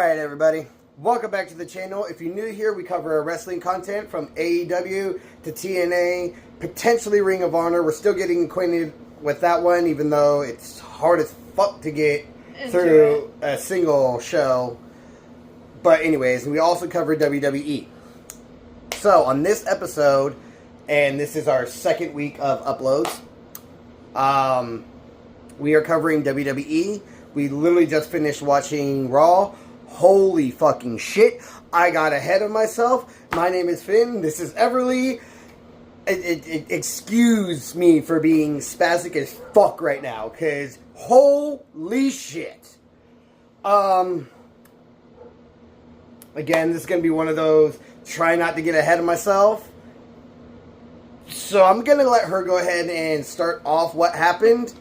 Alright everybody, welcome back to the channel. If you're new here, we cover wrestling content from AEW to TNA, potentially Ring of Honor. We're still getting acquainted with that one, even though it's hard as fuck to get through a single show. But anyways, we also cover WWE. So on this episode, and this is our second week of uploads, we are covering WWE. We literally just finished watching Raw. Holy fucking shit. I got ahead of myself. My name is Finn. This is Everly. Excuse me for being spastic as fuck right now, because holy shit. Again, this is going to be one of those try not to get ahead of myself. So I'm going to let her go ahead and start off what happened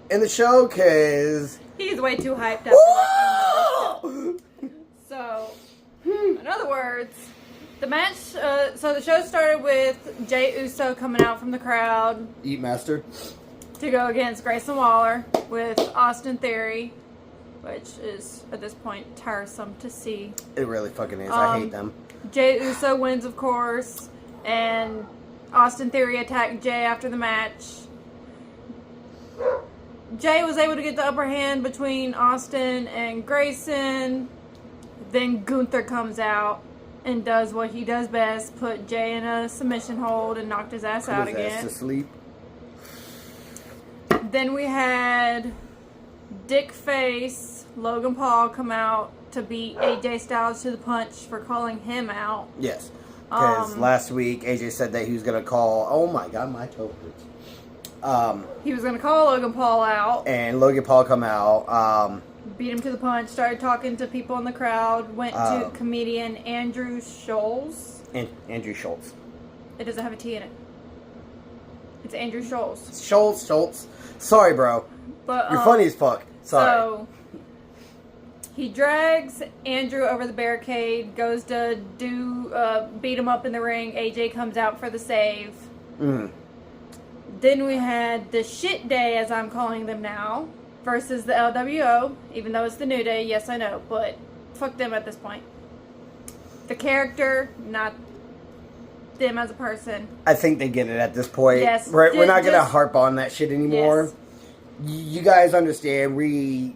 in the show, because he's way too hyped up. So, in other words, the match, so the show started with Jey Uso coming out from the crowd. Eat Master. To go against Grayson Waller with Austin Theory, which is, at this point, tiresome to see. It really fucking is. I hate them. Jey Uso wins, of course, and Austin Theory attacked Jey after the match. Jey was able to get the upper hand between Austin and Grayson. Then Gunther comes out and does what he does best, put Jey in a submission hold and knocked his ass out again. Ass to sleep. Then we had Dick Face, Logan Paul, come out to beat AJ Styles to the punch for calling him out. Yes. Because last week AJ said that he was going to call... Oh my god, my toe hurts. He was going to call Logan Paul out. And Logan Paul come out. Beat him to the punch, started talking to people in the crowd, went to comedian Andrew Schultz. Andrew Schultz. It doesn't have a T in it. It's Andrew Schultz. Schultz. Sorry, bro. But you're funny as fuck. Sorry. So, he drags Andrew over the barricade, goes to beat him up in the ring. AJ comes out for the save. Then we had the shit day, as I'm calling them now, versus the LWO, even though it's the New Day. Yes, I know, but fuck them at this point. The character, not them as a person. I think they get it at this point. Yes. We're not going to harp on that shit anymore. Yes. You guys understand, we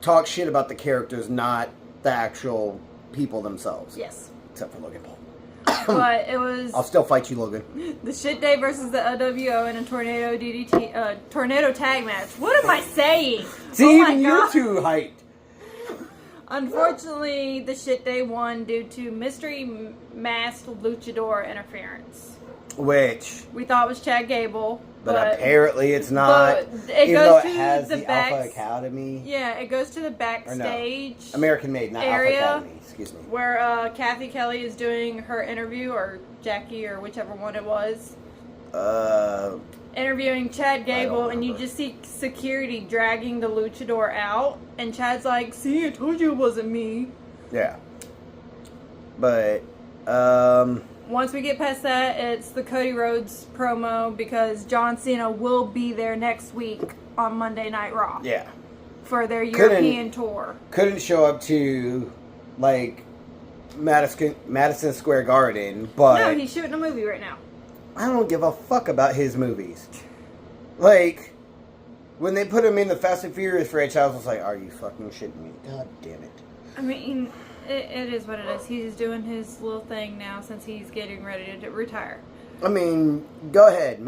talk shit about the characters, not the actual people themselves. Yes. Except for Logan Paul. But it was... I'll still fight you, Logan. The shit day versus the LWO in a tornado DDT, tornado tag match. What am I saying? See, even you're too hyped. Unfortunately, the shit day won due to mystery masked luchador interference. Which we thought was Chad Gable. But apparently it's not. It goes to the Alpha Academy. Yeah, it goes to the backstage. No. American Made, not area, Alpha Academy. Excuse me. Where Kathy Kelly is doing her interview, or Jackie, or whichever one it was. Interviewing Chad Gable, and you just see security dragging the luchador out, and Chad's like, "See, I told you it wasn't me." Yeah. But once we get past that, it's the Cody Rhodes promo, because John Cena will be there next week on Monday Night Raw. Yeah. For their European tour. Couldn't show up to, like, Madison Square Garden, but... No, he's shooting a movie right now. I don't give a fuck about his movies. Like, when they put him in the Fast and Furious franchise, I was like, are you fucking shitting me? God damn it. I mean... It is what it is. He's doing his little thing now since he's getting ready to retire. I mean, go ahead.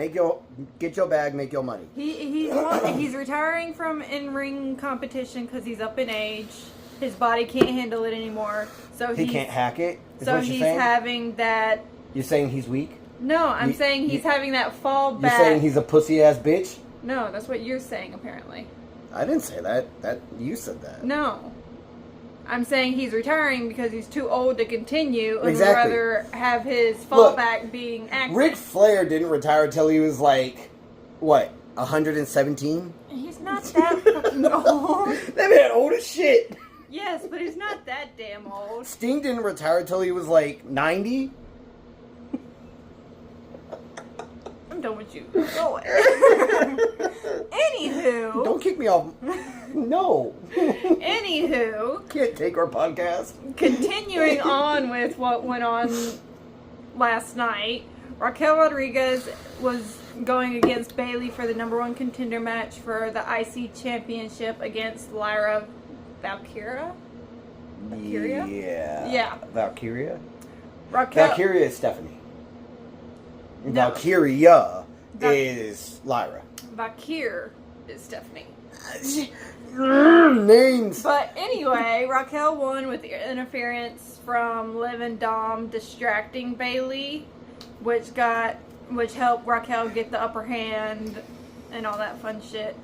Get your bag, make your money. He's retiring from in-ring competition because he's up in age. His body can't handle it anymore. So he can't hack it? So he's having that... You're saying he's weak? No, I'm saying he's having that fall back. You're saying he's a pussy-ass bitch? No, that's what you're saying, apparently. I didn't say that. You said that. No. I'm saying he's retiring because he's too old to continue, and would rather have his fallback being active. Ric Flair didn't retire until he was like, what, 117? He's not that fucking old. That man old as shit. Yes, but he's not that damn old. Sting didn't retire until he was like 90. I I'm done with you. Go away. Anywho. Don't kick me off. No. Anywho. Can't take our podcast. Continuing on with what went on last night, Raquel Rodriguez was going against Bayley for the #1 contender match for the IC Championship against Lyra Valkyria. Valkyria? Yeah. Valkyria? Raquel. Valkyria is Stephanie. No. Valkyria is Lyra. Valkyr is Stephanie. Names. But anyway, Raquel won with interference from Liv and Dom distracting Bayley, which helped Raquel get the upper hand and all that fun shit.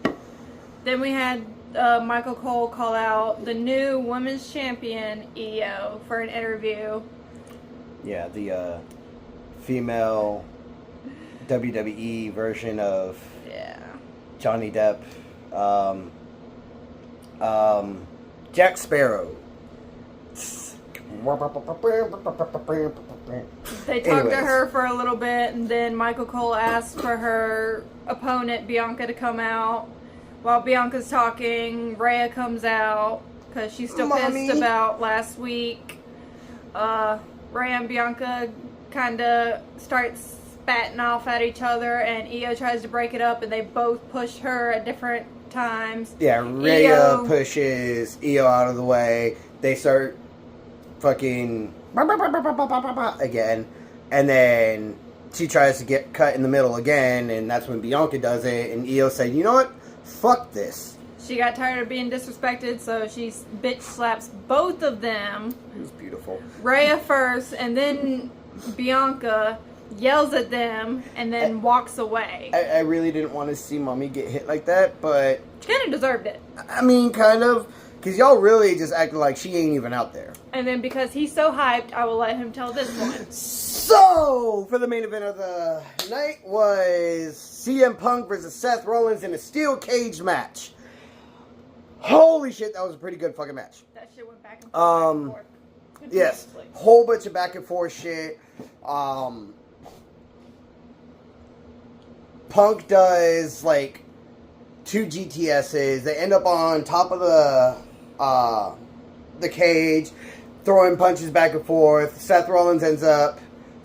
Then we had Michael Cole call out the new women's champion, Io, for an interview. Yeah, the female WWE version of Johnny Depp. Jack Sparrow. They talked to her for a little bit, and then Michael Cole asked for her opponent, Bianca, to come out. While Bianca's talking, Rhea comes out because she's still pissed about last week. Rhea and Bianca kind of start spatting off at each other, and Io tries to break it up, and they both push her at different times. Yeah, Rhea pushes Io out of the way. They start fucking again, and then she tries to get cut in the middle again, and that's when Bianca does it, and Io said, you know what? Fuck this. She got tired of being disrespected, so she bitch slaps both of them. It was beautiful. Rhea first, and then Bianca yells at them, and then walks away. I really didn't want to see Mommy get hit like that, but... She kind of deserved it. I mean, kind of. Because y'all really just acting like she ain't even out there. And then because he's so hyped, I will let him tell this one. So, for the main event of the night was CM Punk versus Seth Rollins in a steel cage match. Holy shit, that was a pretty good fucking match. That shit went back and forth. Yes, whole bunch of back and forth shit. Punk does like 2 GTSs. They end up on top of the cage, throwing punches back and forth. Seth Rollins ends up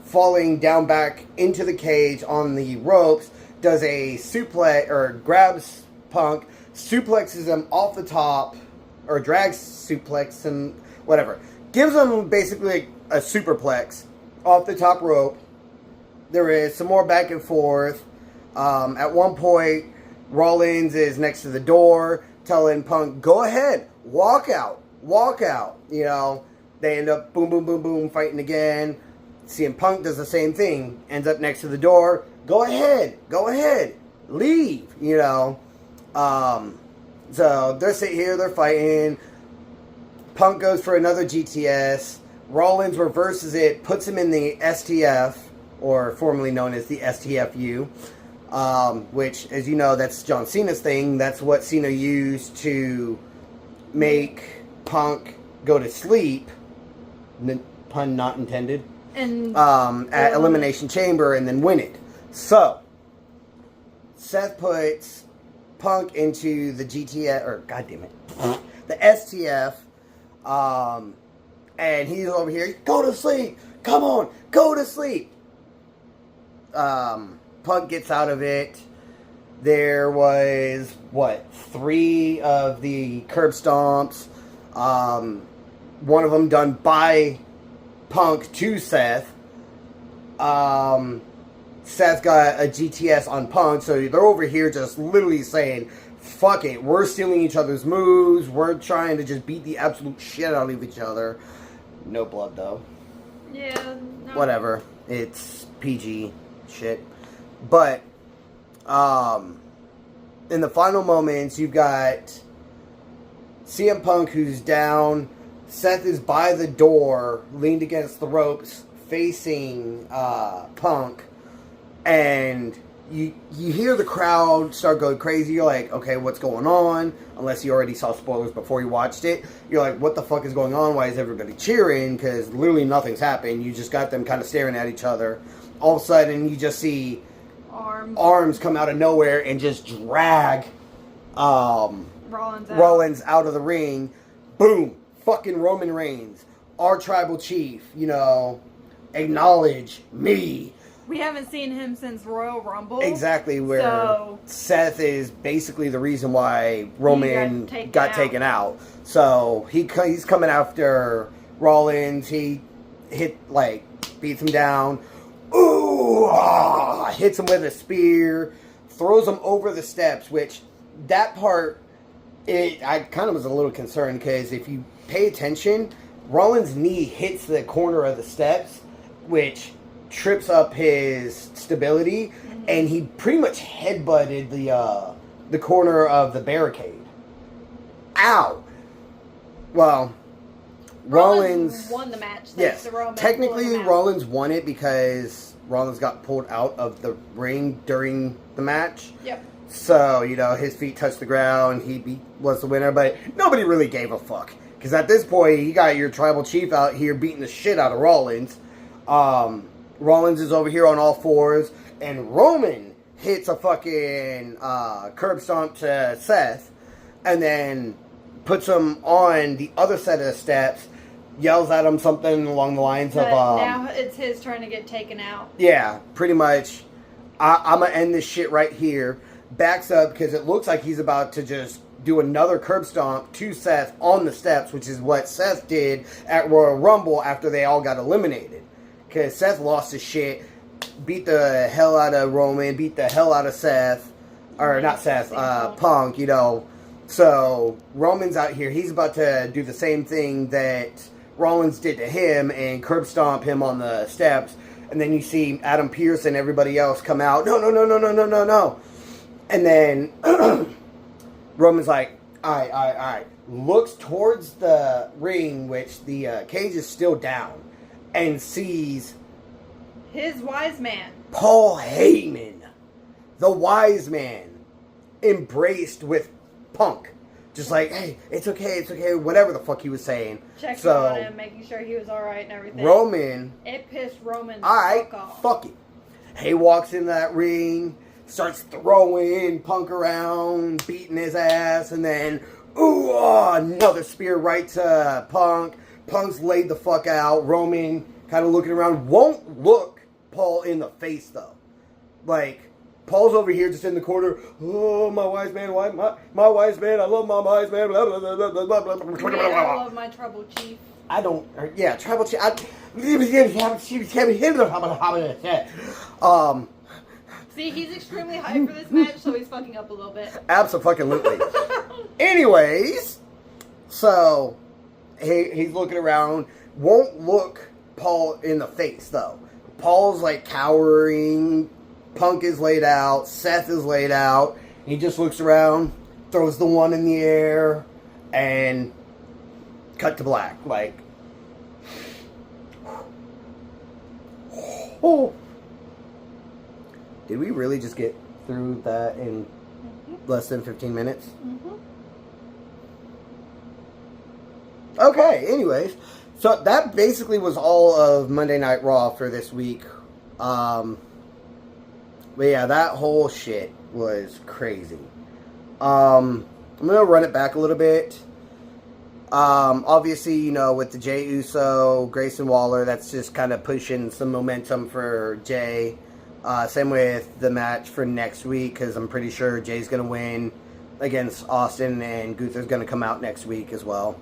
falling down back into the cage on the ropes, does a suplex, or grabs Punk, suplexes him off the top, or drags suplex and whatever. Gives him basically a superplex off the top rope. There is some more back and forth. At one point, Rollins is next to the door, telling Punk, go ahead, walk out. You know, they end up boom, boom, boom, boom, fighting again. CM Punk does the same thing, ends up next to the door, go ahead, leave, you know. So they're sitting here, they're fighting. Punk goes for another GTS. Rollins reverses it, puts him in the STF, or formerly known as the STFU. Which, as you know, that's John Cena's thing. That's what Cena used to make Punk go to sleep. Pun not intended. And at Elimination Chamber and then win it. So, Seth puts Punk into the GTF, or goddammit, the STF. And he's over here, go to sleep. Come on, go to sleep. Punk gets out of it. There was, 3 of the curb stomps. One of them done by Punk to Seth. Seth got a GTS on Punk, so they're over here just literally saying, fuck it, we're stealing each other's moves, we're trying to just beat the absolute shit out of each other. No blood, though. Yeah. No. Whatever. It's PG shit. But, in the final moments, you've got CM Punk who's down. Seth is by the door, leaned against the ropes, facing Punk. And you hear the crowd start going crazy. You're like, okay, what's going on? Unless you already saw spoilers before you watched it. You're like, what the fuck is going on? Why is everybody cheering? Because literally nothing's happened. You just got them kind of staring at each other. All of a sudden, you just see arms come out of nowhere and just drag Rollins out of the ring. Boom. Fucking Roman Reigns, our tribal chief, acknowledge me. We haven't seen him since Royal Rumble. Exactly, where Seth is basically the reason why Roman got taken out. So he's coming after Rollins. He beats him down. Ooh, hits him with a spear, throws him over the steps, which that part, I kind of was a little concerned because if you pay attention, Rollins' knee hits the corner of the steps, which trips up his stability, and he pretty much headbutted the corner of the barricade. Ow! Well, Rollins won the match. Yes, technically Rollins won it because Rollins got pulled out of the ring during the match. Yep. So, his feet touched the ground, he was the winner, but nobody really gave a fuck. Because at this point, you got your tribal chief out here beating the shit out of Rollins. Rollins is over here on all fours, and Roman hits a fucking curb stomp to Seth, and then puts him on the other set of the steps, yells at him something along the lines of... now it's his turn to get taken out. Yeah, pretty much. I'm going to end this shit right here. Backs up because it looks like he's about to just do another curb stomp to Seth on the steps, which is what Seth did at Royal Rumble after they all got eliminated. Because Seth lost his shit, beat the hell out of Roman, beat the hell out of Seth, or not Seth, Punk, So Roman's out here. He's about to do the same thing that Rollins did to him and curb stomp him on the steps. And then you see Adam Pearce and everybody else come out. No. And then Roman's like, all right. Looks towards the ring, which the cage is still down, and sees his wise man, Paul Heyman, the wise man, embraced with Punk. Just like, hey, it's okay, whatever the fuck he was saying. Checking on him, making sure he was alright and everything. Roman. It pissed Roman Alright, off. fuck it. He walks in that ring, starts throwing Punk around, beating his ass, and then, another spear right to Punk. Punk's laid the fuck out. Roman kind of looking around. Won't look Paul in the face, though. Paul's over here just in the corner. Oh, my wise man, my wise man, I love my wise man. Blah, blah, blah, blah, blah, blah, blah. I love my tribal chief. Tribal chief. See, he's extremely hyped for this match, so he's fucking up a little bit. Absolutely. Anyways, so he's looking around. Won't look Paul in the face, though. Paul's cowering. Punk is laid out. Seth is laid out. He just looks around, throws the one in the air, and cut to black. Oh. Did we really just get through that in less than 15 minutes? Mm-hmm. Okay, anyways. So that basically was all of Monday Night Raw for this week. But yeah, that whole shit was crazy. I'm going to run it back a little bit. Obviously, with the Jey Uso, Grayson Waller, that's just kind of pushing some momentum for Jey. Same with the match for next week, because I'm pretty sure Jay's going to win against Austin, and Gunther's going to come out next week as well.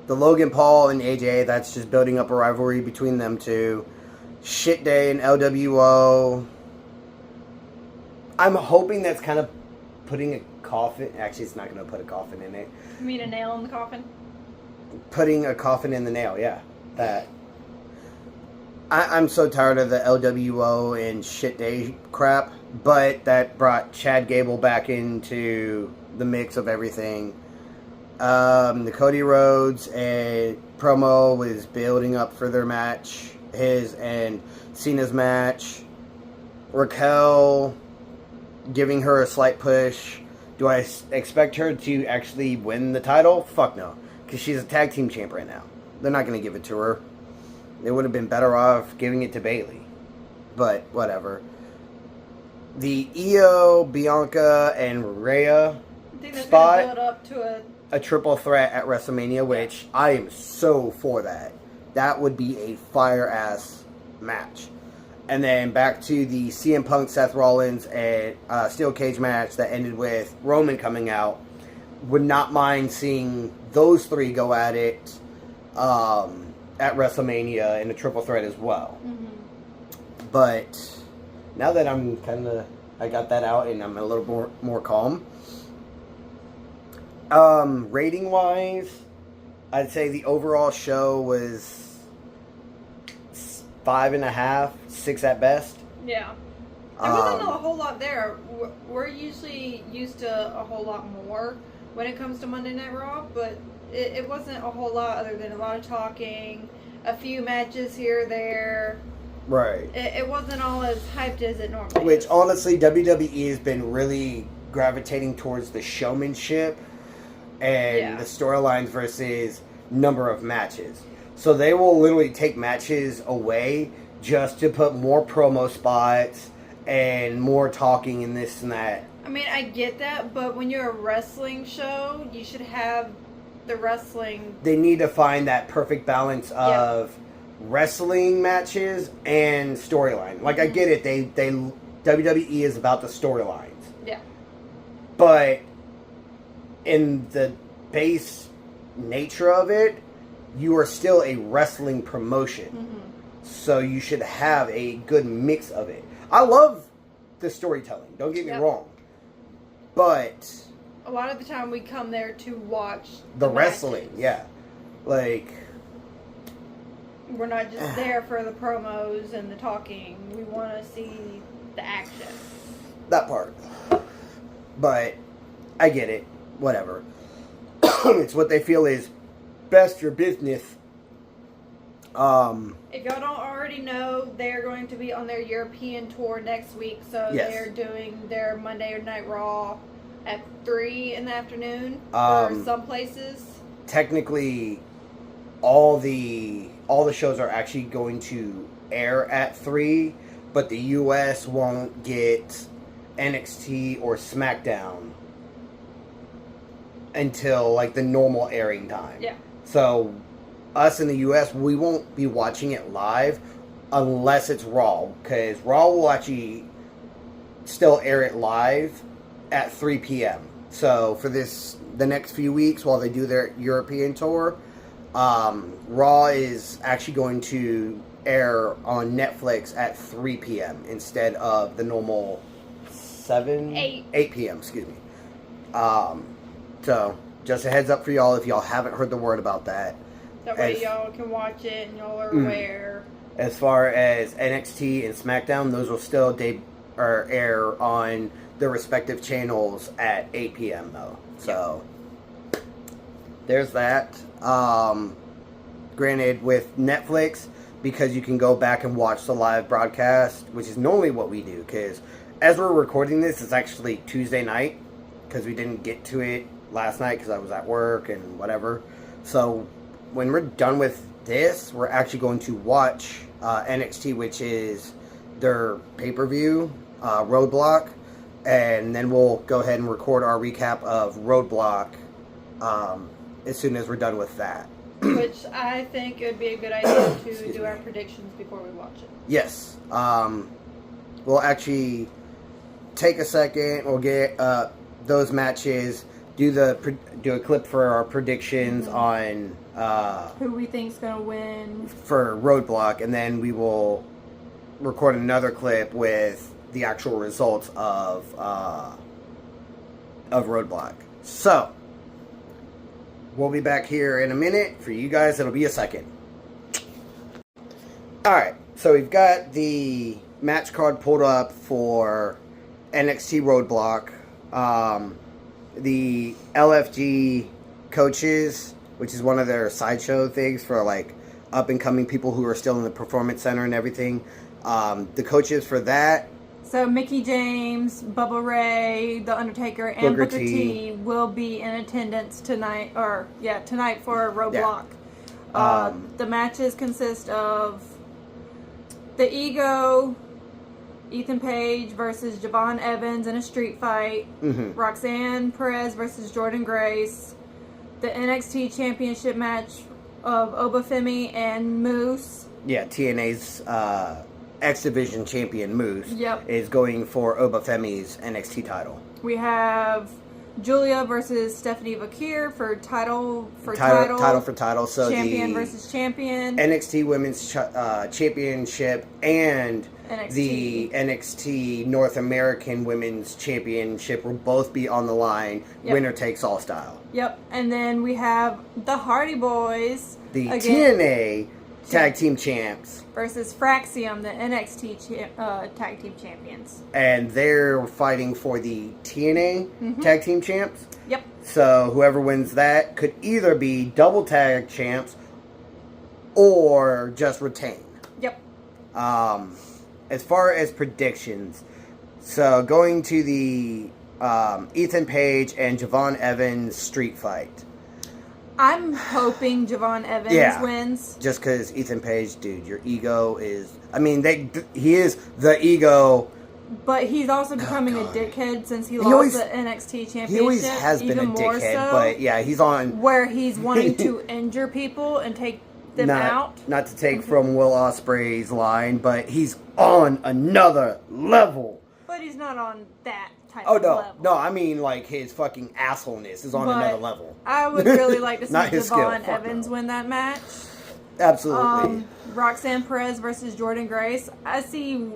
The Logan Paul and AJ, that's just building up a rivalry between them two. Shit Day and LWO. I'm hoping that's kind of putting a coffin... Actually, it's not going to put a coffin in it. You mean a nail in the coffin? Putting a coffin in the nail, yeah. That. I'm so tired of the LWO and Shit Day crap, but that brought Chad Gable back into the mix of everything. The Cody Rhodes and promo was building up for their match, his and Cena's match. Raquel giving her a slight push. Do I expect her to actually win the title? Fuck no, because she's a tag team champ right now. They're not going to give it to her. They would have been better off giving it to Bayley. But whatever. the Io, Bianca, and Rhea I think that's spot. going to build up to A triple threat at WrestleMania, which I am so for that. That would be a fire-ass match. And then back to the CM Punk, Seth Rollins, and Steel Cage match that ended with Roman coming out. Would not mind seeing those three go at it at WrestleMania in a triple threat as well. But now that I got that out and I'm a little more calm. Rating wise, I'd say the overall show was 5.5, 6 at best. Yeah. There wasn't a whole lot there. We're usually used to a whole lot more when it comes to Monday Night Raw, but it wasn't a whole lot other than a lot of talking, a few matches here or there. Right. It wasn't all as hyped as it normally Which, is. honestly, WWE has been really gravitating towards the showmanship and the storylines versus number of matches. So they will literally take matches away just to put more promo spots and more talking and this and that. I mean, I get that, but when you're a wrestling show, you should have the wrestling. They need to find that perfect balance of wrestling matches and storyline. Like, I get it. They WWE is about the storylines. Yeah. But in the base nature of it, you are still a wrestling promotion. So you should have a good mix of it. I love the storytelling. Don't get me wrong. But a lot of the time we come there to watch the wrestling, like, we're not just there for the promos and the talking. We want to see the action. That part. But I get it. Whatever. It's what they feel is best for business. If y'all don't already know, they're going to be on their European tour next week. So they're doing their Monday Night Raw at 3 in the afternoon for some places. Technically, all the shows are actually going to air at 3, but the US won't get NXT or SmackDown until like the normal airing time. Yeah. So us in the US, we won't be watching it live unless it's Raw, because Raw will actually still air it live at 3 p.m. So for the next few weeks while they do their European tour, Raw is actually going to air on Netflix at 3 p.m. instead of the normal 8 p.m. Excuse me. So just a heads up for y'all if y'all haven't heard the word about that. That way y'all can watch it and y'all are aware. As far as NXT and SmackDown, those will still air on their respective channels at 8 p.m. though. So there's that. Granted, with Netflix, because you can go back and watch the live broadcast, which is normally what we do, because as we're recording this, it's actually Tuesday night, because we didn't get to it last night because I was at work and whatever. So when we're done with this, we're actually going to watch NXT, which is their pay-per-view, Roadblock, and then we'll go ahead and record our recap of Roadblock as soon as we're done with that. Which I think it would be a good idea to do our predictions before we watch it. Yes. We'll actually take a second. We'll get those matches. Do a clip for our predictions on who we think's gonna win for Roadblock, and then we will record another clip with the actual results of Roadblock. So we'll be back here in a minute. For you guys, it'll be a second. Alright, so we've got the match card pulled up for NXT Roadblock. The LFG coaches, which is one of their sideshow things for like up and coming people who are still in the Performance Center and everything. The coaches for that. So Mickey James, Bubba Ray, The Undertaker, and Booker T will be in attendance tonight, tonight for Roadblock. Yeah. The matches consist of The Ego, Ethan Page versus Javon Evans in a street fight. Mm-hmm. Roxanne Perez versus Jordan Grace. The NXT Championship match of Obafemi and Moose. Yeah, TNA's X Division champion Moose Yep. is going for Obafemi's NXT title. We have Julia versus Stephanie Vakir for title. So champion the versus champion. NXT Women's Championship and NXT. the NXT North American Women's Championship will both be on the line. Yep. Winner takes all style. Yep. And then we have the Hardy Boys. The again, TNA Tag Team Champs. versus Fraxium, the NXT Tag Team Champions. And they're fighting for the TNA Tag Team Champs. Yep. So whoever wins that could either be double tag champs or just retain. Yep. As far as predictions, so going to the Ethan Page and Javon Evans street fight. I'm hoping Javon Evans Yeah. wins. Just because Ethan Page, dude, your ego is... I mean, he is the ego... But he's also becoming a God. dickhead since he always- lost the NXT Championship. He always has been a even more dickhead, so, but yeah, he's on... where he's wanting to injure people and take them out. Not to take from Will Ospreay's line, but he's on another level. But he's not on that type Oh, of no. level. No, I mean, like, his fucking assholeness is on But another level. I would really like to see Not his skill. Javon Fuck Evans no. win that match. Absolutely. Roxanne Perez versus Jordan Grace. I see.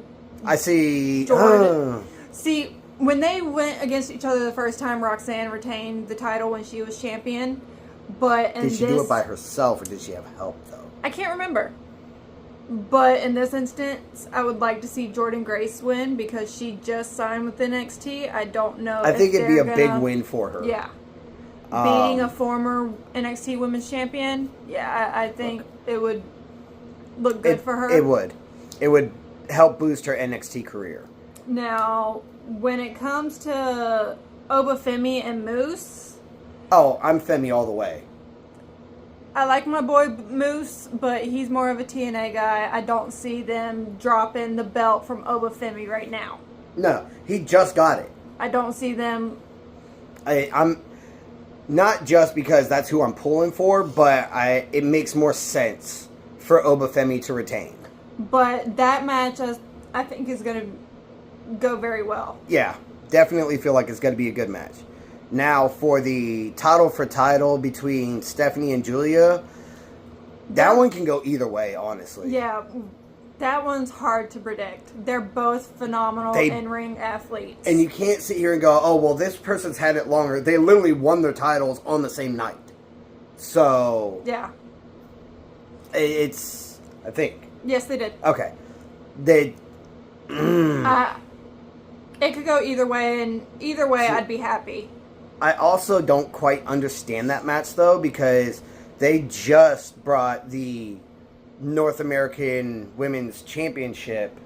Jordan. See, when they went against each other the first time, Roxanne retained the title when she was champion. But in Did she this, do it by herself, or did she have help, though? I can't remember. But in this instance, I would like to see Jordan Grace win because she just signed with NXT. I don't know. I think if it'd be a they're big gonna- win for her. Yeah. Being a former NXT Women's Champion, yeah, I think it would look good for her. It would. It would help boost her NXT career. Now, when it comes to Obafemi and Moose, Oh, I'm Femi all the way. I like my boy Moose, but he's more of a TNA guy. I don't see them dropping the belt from Obafemi right now. No, he just got it. I don't see them. I'm not just because that's who I'm pulling for, but it makes more sense for Obafemi to retain. But that match, I think, is going to go very well. Yeah, definitely feel like it's going to be a good match. Now, for the title between Stephanie and Julia, that one can go either way, honestly. Yeah, that one's hard to predict. They're both phenomenal in-ring athletes. And you can't sit here and go, oh, well, this person's had it longer. They literally won their titles on the same night. So... Yeah. It's... I think. Yes, they did. Okay. They... It could go either way, and either way, I'd be happy. I also don't quite understand that match, though, because they just brought the North American Women's Championship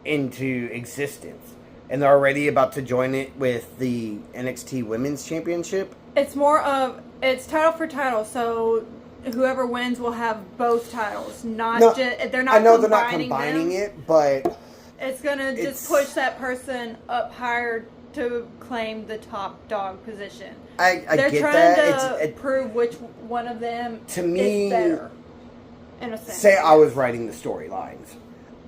into existence. And they're already about to join it with the NXT Women's Championship. It's more of... It's title for title, so whoever wins will have both titles. They're not I know they're not combining them. it, but... It's going to just push that person up higher to claim the top dog position. I They're get trying that. to prove which one of them To me, is better. In a sense. Say I was writing the storylines.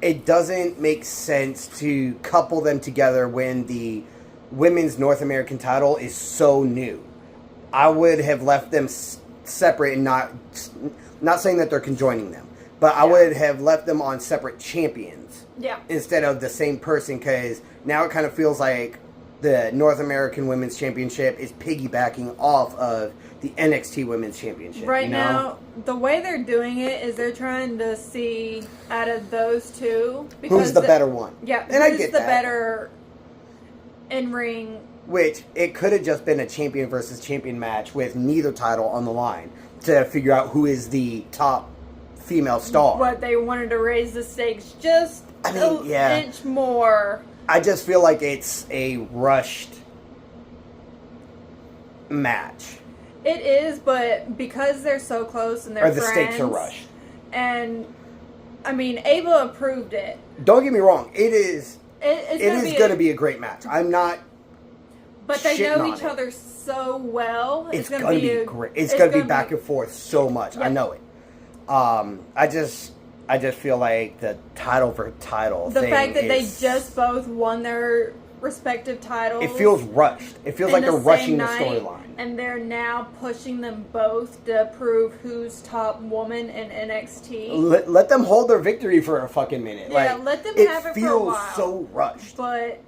It doesn't make sense to couple them together when the women's North American title is so new. I would have left them separate and not saying that they're conjoining them, but I would have left them on separate champions. Yeah. Instead of the same person, because now it kind of feels like the North American Women's Championship is piggybacking off of the NXT Women's Championship. Right you know? now, the way they're doing it is they're trying to see out of those two Who's the better one? Yeah, and I who's get the that. better in-ring. Which it could have just been a champion versus champion match with neither title on the line to figure out who is the top female star. But they wanted to raise the stakes just an inch more. I just feel like it's a rushed match. It is, but because they're so close and they're The friends, stakes are rushed. And I mean, Ava approved it. Don't get me wrong. It is It's it is going to be a great match. I'm not. But they shitting know on each it. other so well. It's going to be great. It's going to be back and forth so much. Yep. I know it. I just feel like the title for title. The thing fact that they is- just both won their respective titles. It feels rushed. It feels in like they're the same rushing the night, storyline. and they're now pushing them both to prove who's top woman in NXT. Let them hold their victory for a fucking minute. Yeah, like, let them it have it for a feels while. so rushed. But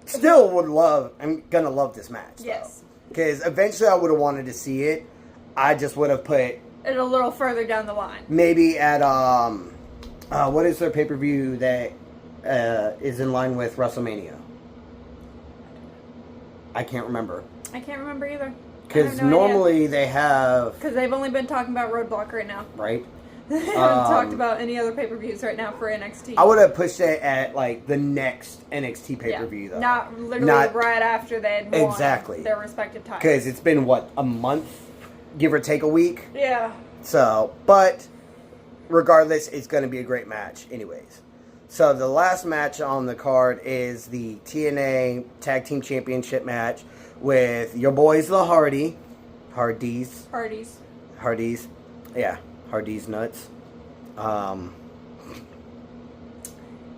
Still would love. I'm gonna love this match. yes, Because eventually I would have wanted to see it. I just would have put it a little further down the line. maybe at what is their pay-per-view that is in line with WrestleMania? I can't remember. I can't remember either. Because normally they have, because they've only been talking about Roadblock right now. right? They haven't talked about any other pay-per-views right now for NXT. I would have pushed it at like the next NXT pay-per-view though. Not literally Not- right after they had won Exactly. their respective titles. Because it's been what, a month, give or take a week. Yeah. So, but regardless, it's going to be a great match, anyways. So the last match on the card is the TNA Tag Team Championship match with your boys, the Hardys, yeah, Hardys nuts.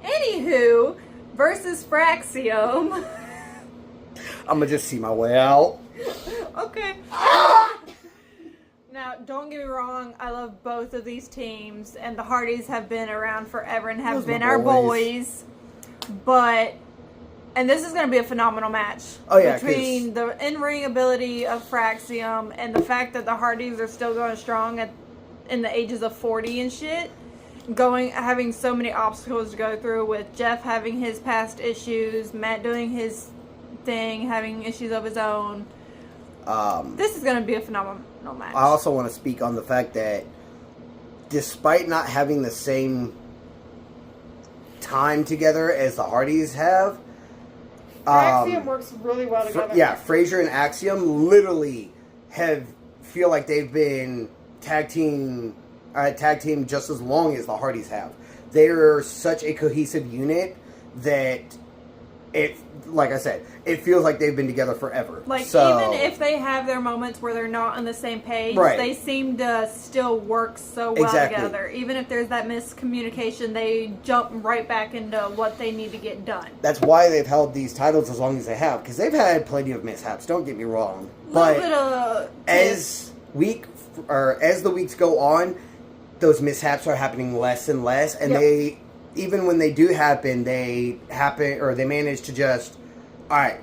Anywho, versus Fraxium. I'm gonna just see my way out. Okay. Now, don't get me wrong, I love both of these teams, and the Hardys have been around forever and have Those been my our boys. boys. And this is going to be a phenomenal match. Oh, yeah, Between the in-ring ability of Fraxium and the fact that the Hardys are still going strong in the ages of 40 and shit. Having so many obstacles to go through with Jeff having his past issues, Matt doing his thing, having issues of his own. This is going to be a phenomenal match. I also want to speak on the fact that despite not having the same time together as the Hardys have, Axiom works really well together. Frazier and Axiom literally feel like they've been tag team just as long as the Hardys have. They're such a cohesive unit that like I said, it feels like they've been together forever. Like, so, even if they have their moments where they're not on the same page, Right. they seem to still work so well Exactly. together. Even if there's that miscommunication, they jump right back into what they need to get done. that's why they've held these titles as long as they have, because they've had plenty of mishaps. Don't get me wrong, A but little bit of as the weeks go on, those mishaps are happening less and less, and Yep. even when they do happen, they manage to just, all right,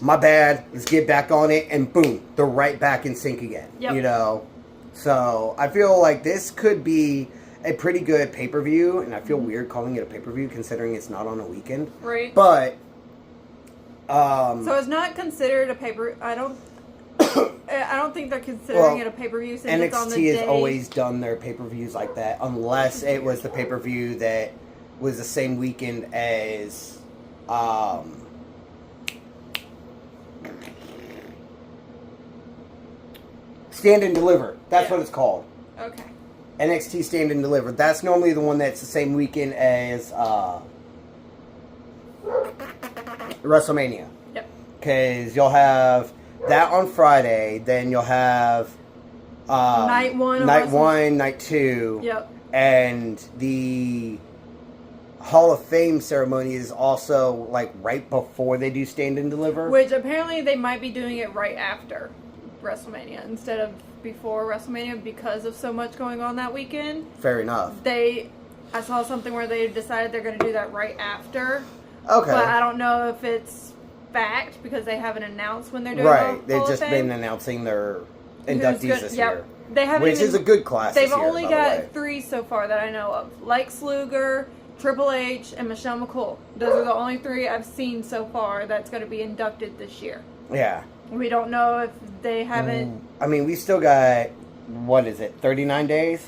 my bad, let's get back on it, and boom, they're right back in sync again. Yep. You know, so I feel like this could be a pretty good pay-per-view, and I feel weird calling it a pay-per-view considering it's not on a weekend. right. But So it's not considered a paper. I don't think they're considering it a pay per view since it's on the NXT day. has always done their pay-per-views like that, unless it was the pay-per-view that was the same weekend as Stand and Deliver. That's what it's called. Okay. NXT Stand and Deliver. That's normally the one that's the same weekend as WrestleMania. Yep. Because you'll have that on Friday, then you'll have Night one of night WrestleMania. 1, night 2, Yep. and the Hall of Fame ceremony is also like right before they do Stand and Deliver. Which apparently they might be doing it right after WrestleMania instead of before WrestleMania because of so much going on that weekend. Fair enough. I saw something where they decided they're going to do that right after. Okay. But I don't know if it's fact because they haven't announced when they're doing Right. the Hall They've of just Fame. been announcing their Who's inductees good- this yep. year. They haven't Which even- is a good class They've this year, only by the got way. 3 so far that I know of. Lex Luger, Triple H, and Michelle McCool. Those are the only 3 I've seen so far that's going to be inducted this year. Yeah. We don't know if they haven't. I mean, we still got, what is it, 39 days?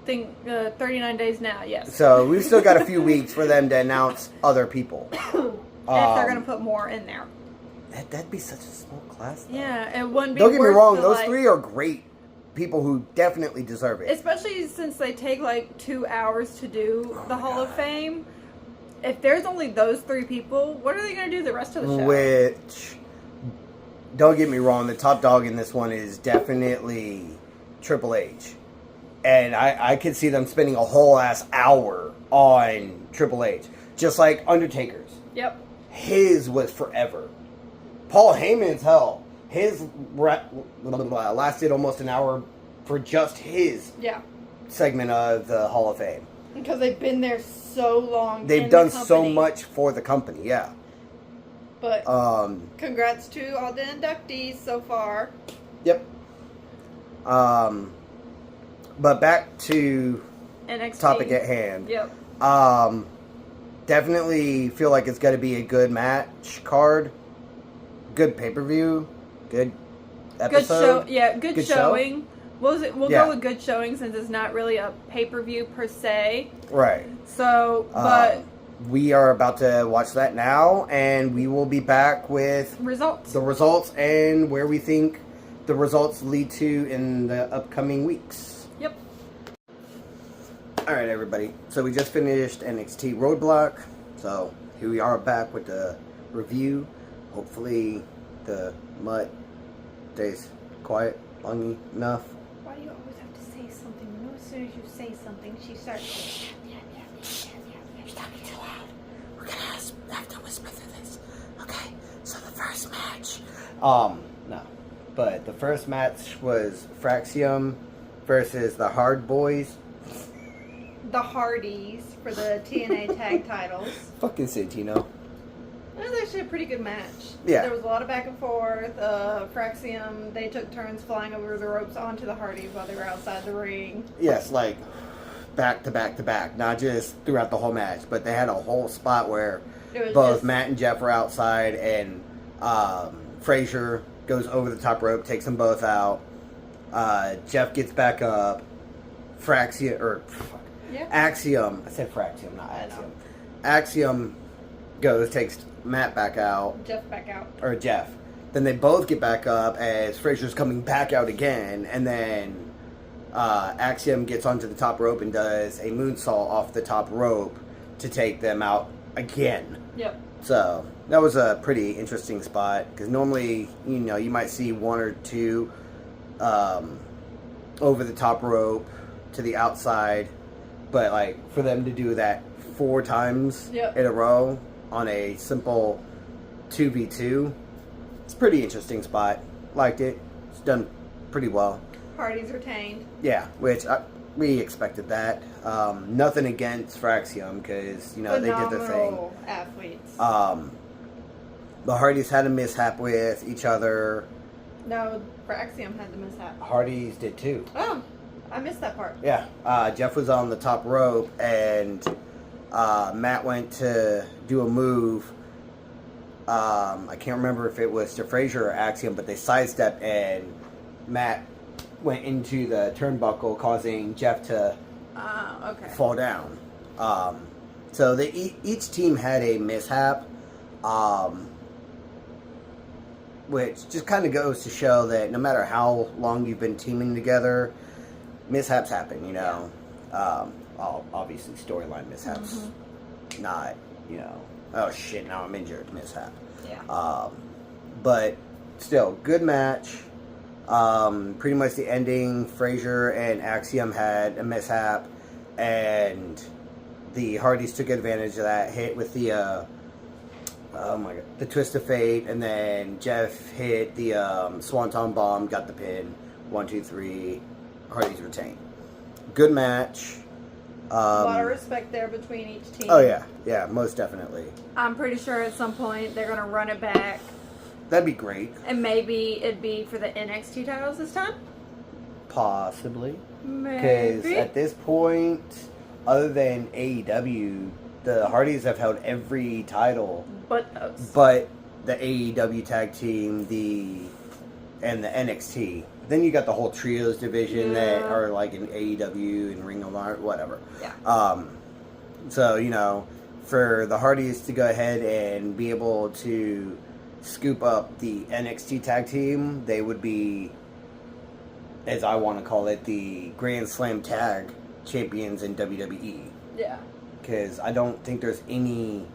39 days now, yes. So we've still got a few weeks for them to announce other people. If they're going to put more in there. That'd be such a small class, though. Yeah, it wouldn't be. Don't get me worth wrong; the, those like- 3 are great people who definitely deserve it. Especially since they take like 2 hours to do the Hall of Fame. if there's only those 3 people, what are they going to do the rest of the show? Which, don't get me wrong, the top dog in this one is definitely Triple H. And I could see them spending a whole ass hour on Triple H. Just like Undertaker's. Yep. His was forever. Paul Heyman's, hell, his lasted almost an hour for just his Yeah. segment of the Hall of Fame. Because they've been there so long. They've done so much for the company, yeah. But congrats to all the inductees so far. Yep. But back to NXT. topic at hand. Yep. Definitely feel like it's going to be a good match card, good pay-per-view, good episode. Good show. showing. We'll go with good showing since it's not really a pay-per-view per se. Right. So, but we are about to watch that now, and we will be back with results. the results and where we think the results lead to in the upcoming weeks. Yep. All right, everybody. So we just finished NXT Roadblock. So here we are back with the review. Hopefully the mutt stays quiet long enough. Why do you always have to say something? You know, as soon as you say something, she starts. You're talking too loud. We're gonna have to whisper through this. Okay. So the first match. No. But the first match was Fraxium versus the Hard Boys. The Hardys for the TNA tag titles. Fucking Santino. It was actually a pretty good match. Yeah. There was a lot of back and forth. Fraxium, they took turns flying over the ropes onto the Hardys while they were outside the ring. Yes, like back to back to back. Not just throughout the whole match, but they had a whole spot where both Matt and Jeff were outside, and Frazier goes over the top rope, takes them both out. Jeff gets back up. Axiom. I said Fraxium, not Axiom. Axiom goes, takes Matt back out. Jeff back out. Or Jeff. Then they both get back up as Frazier's coming back out again, and then Axiom gets onto the top rope and does a moonsault off the top rope to take them out again. Yep. So that was a pretty interesting spot, because normally, you might see one or two over the top rope to the outside, but like for them to do that 4 times in a row on a simple 2v2, it's a pretty interesting spot. Liked it. It's done pretty well. Hardy's retained. Yeah, which we expected that. Nothing against Fraxium, because they did the thing. Athletes. The Hardys had a mishap with each other. No, Fraxium had the mishap. Hardys did too. Oh, I missed that part. Yeah, Jeff was on the top rope, and Matt went to do a move. I can't remember if it was to Frazier or Axiom, but they sidestepped, and Matt went into the turnbuckle, causing Jeff to fall down. So each team had a mishap, which just kind of goes to show that no matter how long you've been teaming together, mishaps happen, obviously storyline mishaps, not, oh shit, now I'm injured mishap. Yeah. But still, good match. Pretty much the ending, Frazier and Axiom had a mishap, and the Hardys took advantage of that, hit with the the Twist of Fate, and then Jeff hit the Swanton Bomb, got the pin. 1, 2, 3. Hardys retain. Good match. A lot of respect there between each team. Oh yeah, most definitely. I'm pretty sure at some point they're gonna run it back, That'd be great. and maybe it'd be for the NXT titles this time. Possibly. Because Maybe. at this point, other than AEW, the Hardys have held every title But those. but the AEW tag team, and the NXT. Then you got the whole trios division that are like in AEW and Ring of Honor, whatever. Yeah. So, for the Hardys to go ahead and be able to scoop up the NXT tag team, they would be, as I want to call it, the Grand Slam tag champions in WWE. Yeah. because I don't think there's any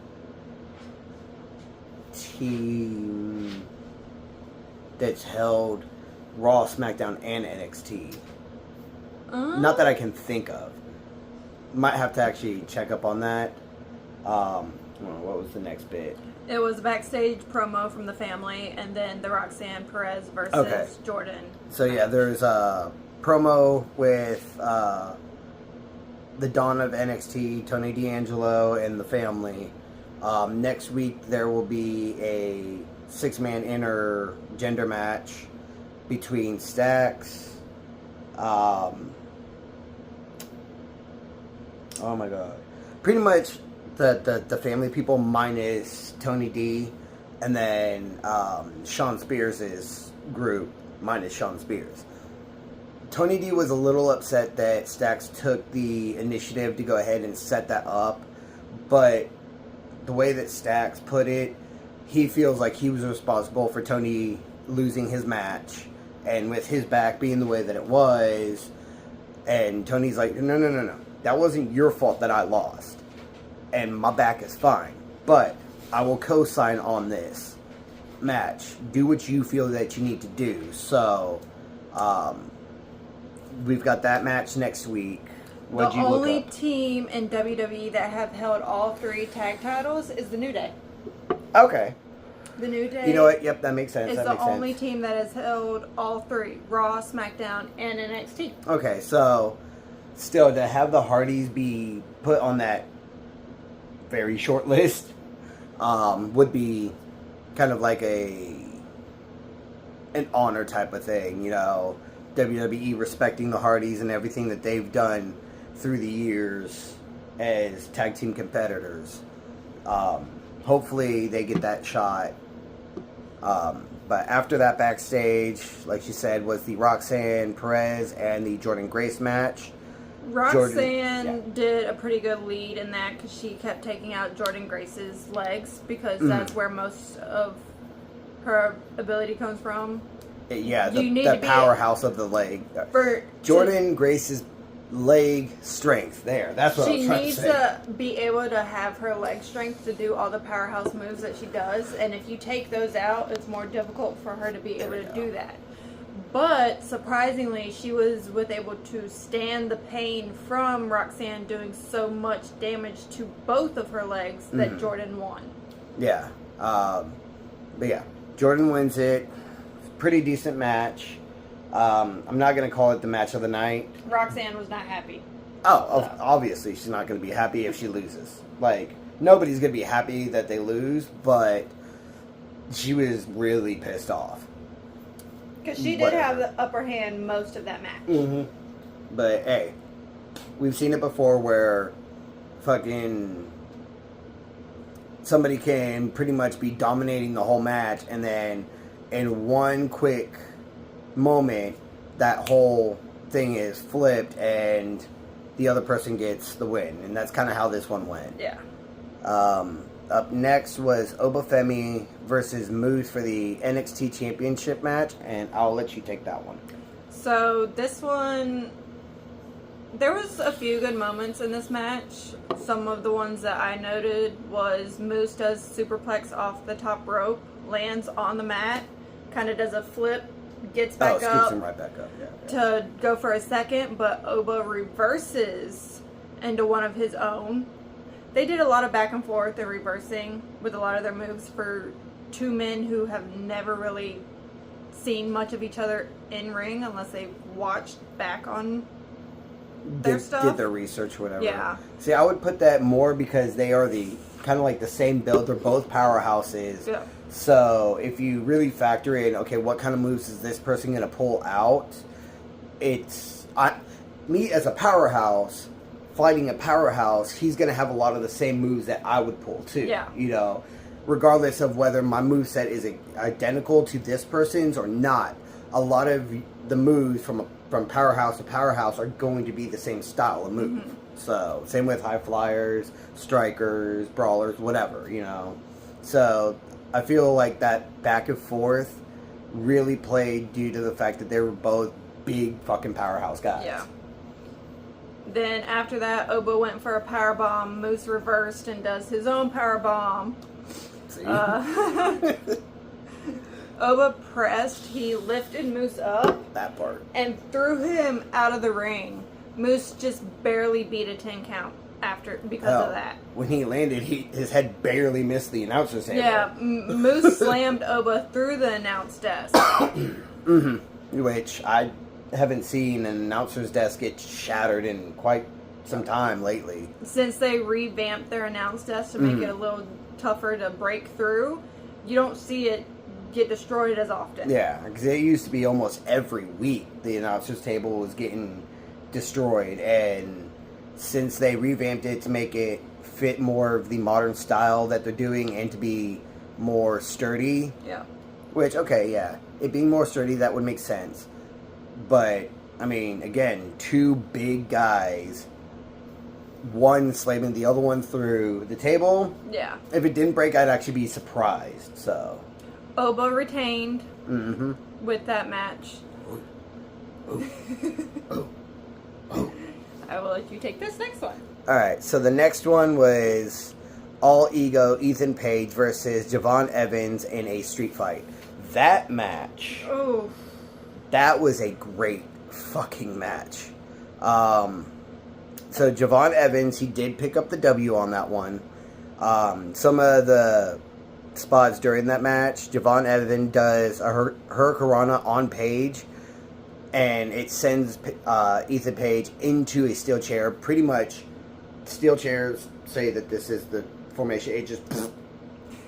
team that's held Raw, SmackDown, and NXT. Not that I can think of. Might have to actually check up on that. What was the next bit? It was a backstage promo from the family, and then the Roxanne Perez versus Jordan. So yeah, there's a promo with the Dawn of NXT, Tony D'Angelo, and the family. Next week there will be a 6-man intergender match between Stacks. Oh my god. Pretty much the family people minus Tony D, and then Sean Spears' group minus Sean Spears. Tony D was a little upset that Stacks took the initiative to go ahead and set that up, but the way that Stacks put it, he feels like he was responsible for Tony losing his match, and with his back being the way that it was, and Tony's like, no, that wasn't your fault that I lost, and my back is fine, but I will co-sign on this match. Do what you feel that you need to do. So, we've got that match next week. The only team in WWE that have held all 3 tag titles is the New Day. Okay. The New Day. You know what? Yep, that makes sense. Is the only team that has held all 3: Raw, SmackDown, and NXT. Okay, so still to have the Hardys be put on that very short list would be kind of like an honor type of thing, you know. WWE respecting the Hardys and everything that they've done through the years as tag team competitors. Hopefully they get that shot. But after that backstage, like she said, was the Roxanne Perez and the Jordan Grace match. Roxanne did a pretty good lead in that because she kept taking out Jordan Grace's legs because that's where most of her ability comes from. Yeah, the powerhouse of the leg. Jordan Grace's leg strength. That's what I was trying to say. She needs to be able to have her leg strength to do all the powerhouse moves that she does. And if you take those out, it's more difficult for her to be able to do that. But surprisingly, she was able to stand the pain from Roxanne doing so much damage to both of her legs that Jordan won. Yeah. But yeah, Jordan wins it. Pretty decent match. I'm not going to call it the match of the night. Roxanne was not happy. Obviously she's not going to be happy if she loses. Like, nobody's going to be happy that they lose, but she was really pissed off. Because she did have the upper hand most of that match. Mm-hmm. But, hey, we've seen it before where fucking somebody can pretty much be dominating the whole match, and then in one quick moment, that whole thing is flipped and the other person gets the win. And that's kind of how this one went. Yeah. Up next was Obafemi versus Moose for the NXT Championship match, and I'll let you take that one. So this one, there was a few good moments in this match. Some of the ones that I noted was Moose does superplex off the top rope, lands on the mat, kind of does a flip, gets back scoops him right back up. Yeah. To go for a second, but Oba reverses into one of his own. They did a lot of back and forth and reversing with a lot of their moves for 2 men who have never really seen much of each other in ring unless they've watched back on their stuff. Did their research or whatever. Yeah. See, I would put that more because they are the kind of like the same build. They're both powerhouses. Yeah. So if you really factor in, okay, what kind of moves is this person going to pull out? Me as a powerhouse, fighting a powerhouse, he's going to have a lot of the same moves that I would pull too. Yeah. You know, regardless of whether my moveset is identical to this person's or not. A lot of the moves from powerhouse to powerhouse are going to be the same style of move. Mm-hmm. So, same with high flyers, strikers, brawlers, whatever, you know. So, I feel like that back and forth really played due to the fact that they were both big fucking powerhouse guys. Yeah. Then after that, Oba went for a power bomb. Moose reversed and does his own power bomb. See? Oba pressed. He lifted Moose up That part. and threw him out of the ring. Moose just barely beat a 10 count because of that. When he landed, his head barely missed the announcer's table. Yeah, Moose slammed Oba through the announce desk. Which I haven't seen an announcer's desk get shattered in quite some time lately. Since they revamped their announce desk to make it a little tougher to break through, you don't see it get destroyed as often. Yeah, because it used to be almost every week the announcer's table was getting destroyed, and since they revamped it to make it fit more of the modern style that they're doing and to be more sturdy, Yeah. which, okay, yeah, it being more sturdy, that would make sense. But, I mean, again, two big guys, one slamming the other one through the table. Yeah. If it didn't break, I'd actually be surprised, so. Oba retained Mm-hmm. with that match. I will let you take this next one. Alright, so the next one was All Ego Ethan Page versus Javon Evans in a street fight. That match, Oh. that was a great fucking match. So Javon Evans, he did pick up the W on that one. Some of the spots during that match, Javon Evans does a Hurricanrana on Page, and it sends Ethan Page into a steel chair. Pretty much, steel chairs say that this is the formation. It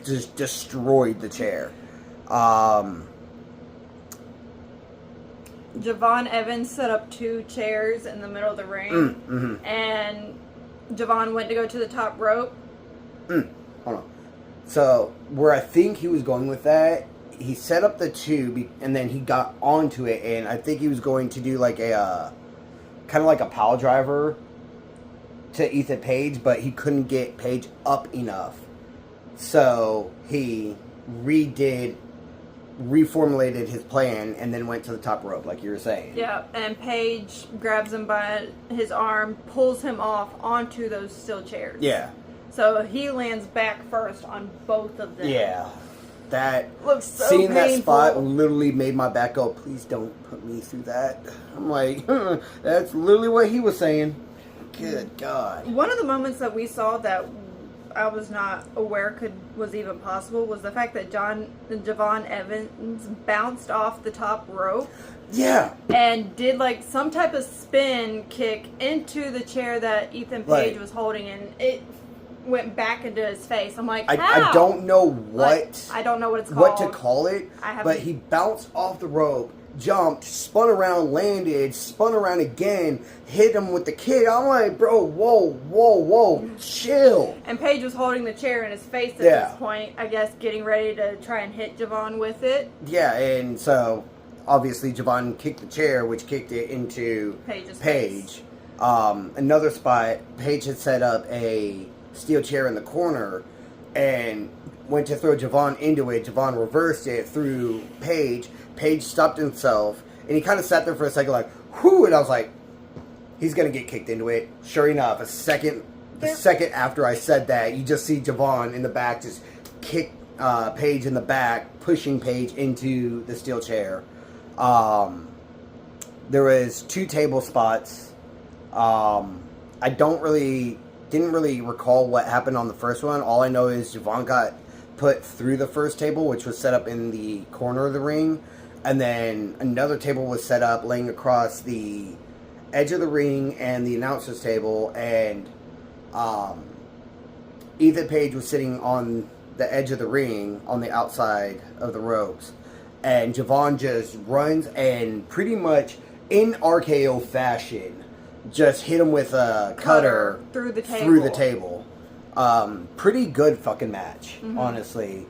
just destroyed the chair. Javon Evans set up 2 chairs in the middle of the ring, and Javon went to go to the top rope. Hold on. So, where I think he was going with that, he set up the 2, and then he got onto it, and I think he was going to do like a, kind of like a pile driver to Ethan Page, but he couldn't get Page up enough. So, he reformulated his plan and then went to the top rope, like you were saying. Yeah, and Paige grabs him by his arm, pulls him off onto those steel chairs. Yeah. So he lands back first on both of them. Yeah. That Looks so seeing that painful. spot literally made my back go, please don't put me through that. I'm like, that's literally what he was saying. Good God. One of the moments that we saw that I was not aware was even possible was the fact that Javon Evans bounced off the top rope Yeah. and did like some type of spin kick into the chair that Ethan Page Right. was holding, and it went back into his face. I'm like, I how? don't know Like, I don't know what it's called. what to call it, I haven't- but he bounced off the rope, jumped, spun around, landed, spun around again, hit him with the kick. I'm like, bro, whoa, chill. And Paige was holding the chair in his face at Yeah. this point, I guess, getting ready to try and hit Javon with it. Yeah, and so obviously Javon kicked the chair, which kicked it into Paige's Paige. Another spot, Paige had set up a steel chair in the corner and went to throw Javon into it. Javon reversed it through Paige. Paige stopped himself, and he kind of sat there for a second like, whew, and I was like, he's going to get kicked into it. Sure enough, a second after I said that, you just see Javon in the back just kick Paige in the back, pushing Paige into the steel chair. There was 2 table spots. I didn't really recall what happened on the first one. All I know is Javon got put through the first table, which was set up in the corner of the ring, and then another table was set up laying across the edge of the ring and the announcer's table, and Ethan Page was sitting on the edge of the ring on the outside of the ropes, and Javon just runs and pretty much in RKO fashion just hit him with a cutter through the table. Pretty good fucking match, honestly.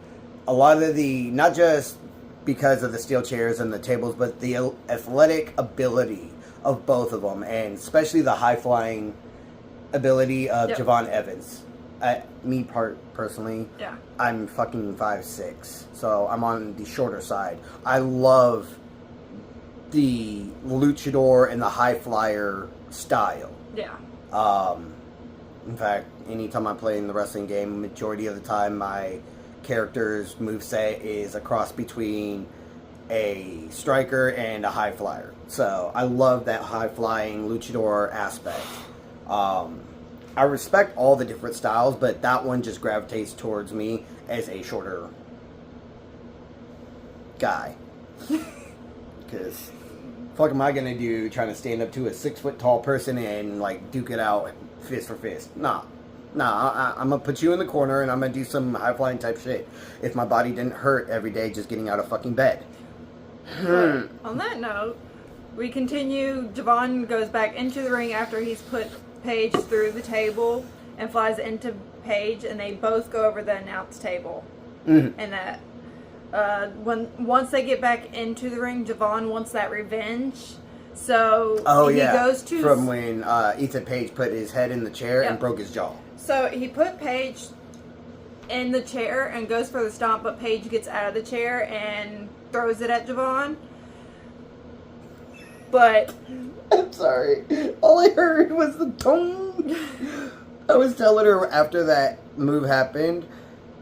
A lot of the, not just because of the steel chairs and the tables, but the athletic ability of both of them, and especially the high-flying ability of Javon Evans. Personally, Yeah. I'm fucking 5'6", so I'm on the shorter side. I love the luchador and the high flyer style. Yeah. In fact, anytime I play in the wrestling game, majority of the time my character's moveset is a cross between a striker and a high flyer. So I love that high flying luchador aspect. I respect all the different styles, but that one just gravitates towards me as a shorter guy. Because fuck am I gonna do trying to stand up to a 6 foot tall person and like duke it out fist for fist? Nah, I'm gonna put you in the corner and I'm gonna do some high flying type shit if my body didn't hurt every day just getting out of fucking bed. But on that note, we continue. Javon goes back into the ring after he's put Paige through the table and flies into Paige, and they both go over the announce table. Mm-hmm. And that once they get back into the ring, Javon wants that revenge. So he goes to from when Ethan Page put his head in the chair and broke his jaw. So he put Paige in the chair and goes for the stomp, but Paige gets out of the chair and throws it at Javon. But I'm sorry. All I heard was the tone. I was telling her after that move happened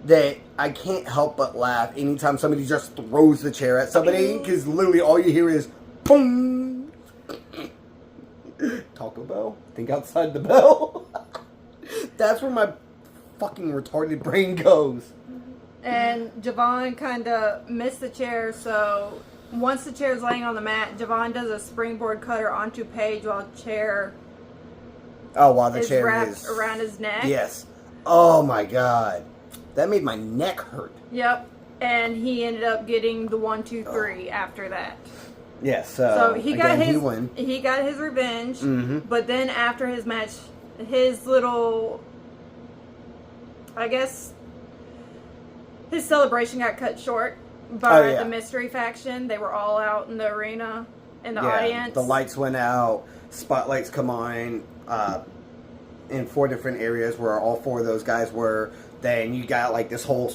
that I can't help but laugh anytime somebody just throws the chair at somebody, because literally all you hear is boom. Taco Bell? Think outside the bell. That's where my fucking retarded brain goes. And Javon kind of missed the chair, so once the chair's laying on the mat, Javon does a springboard cutter onto Paige while the chair is wrapped around his neck. Yes. Oh my god. That made my neck hurt. Yep. And he ended up getting the 1, 2, 3 after that. Yes. So he got won. He got his revenge. Mm-hmm. But then after his match, his little, I guess, his celebration got cut short by the mystery faction. They were all out in the arena, in the audience. The lights went out, spotlights come on in 4 different areas where all 4 of those guys were. Then you got like this whole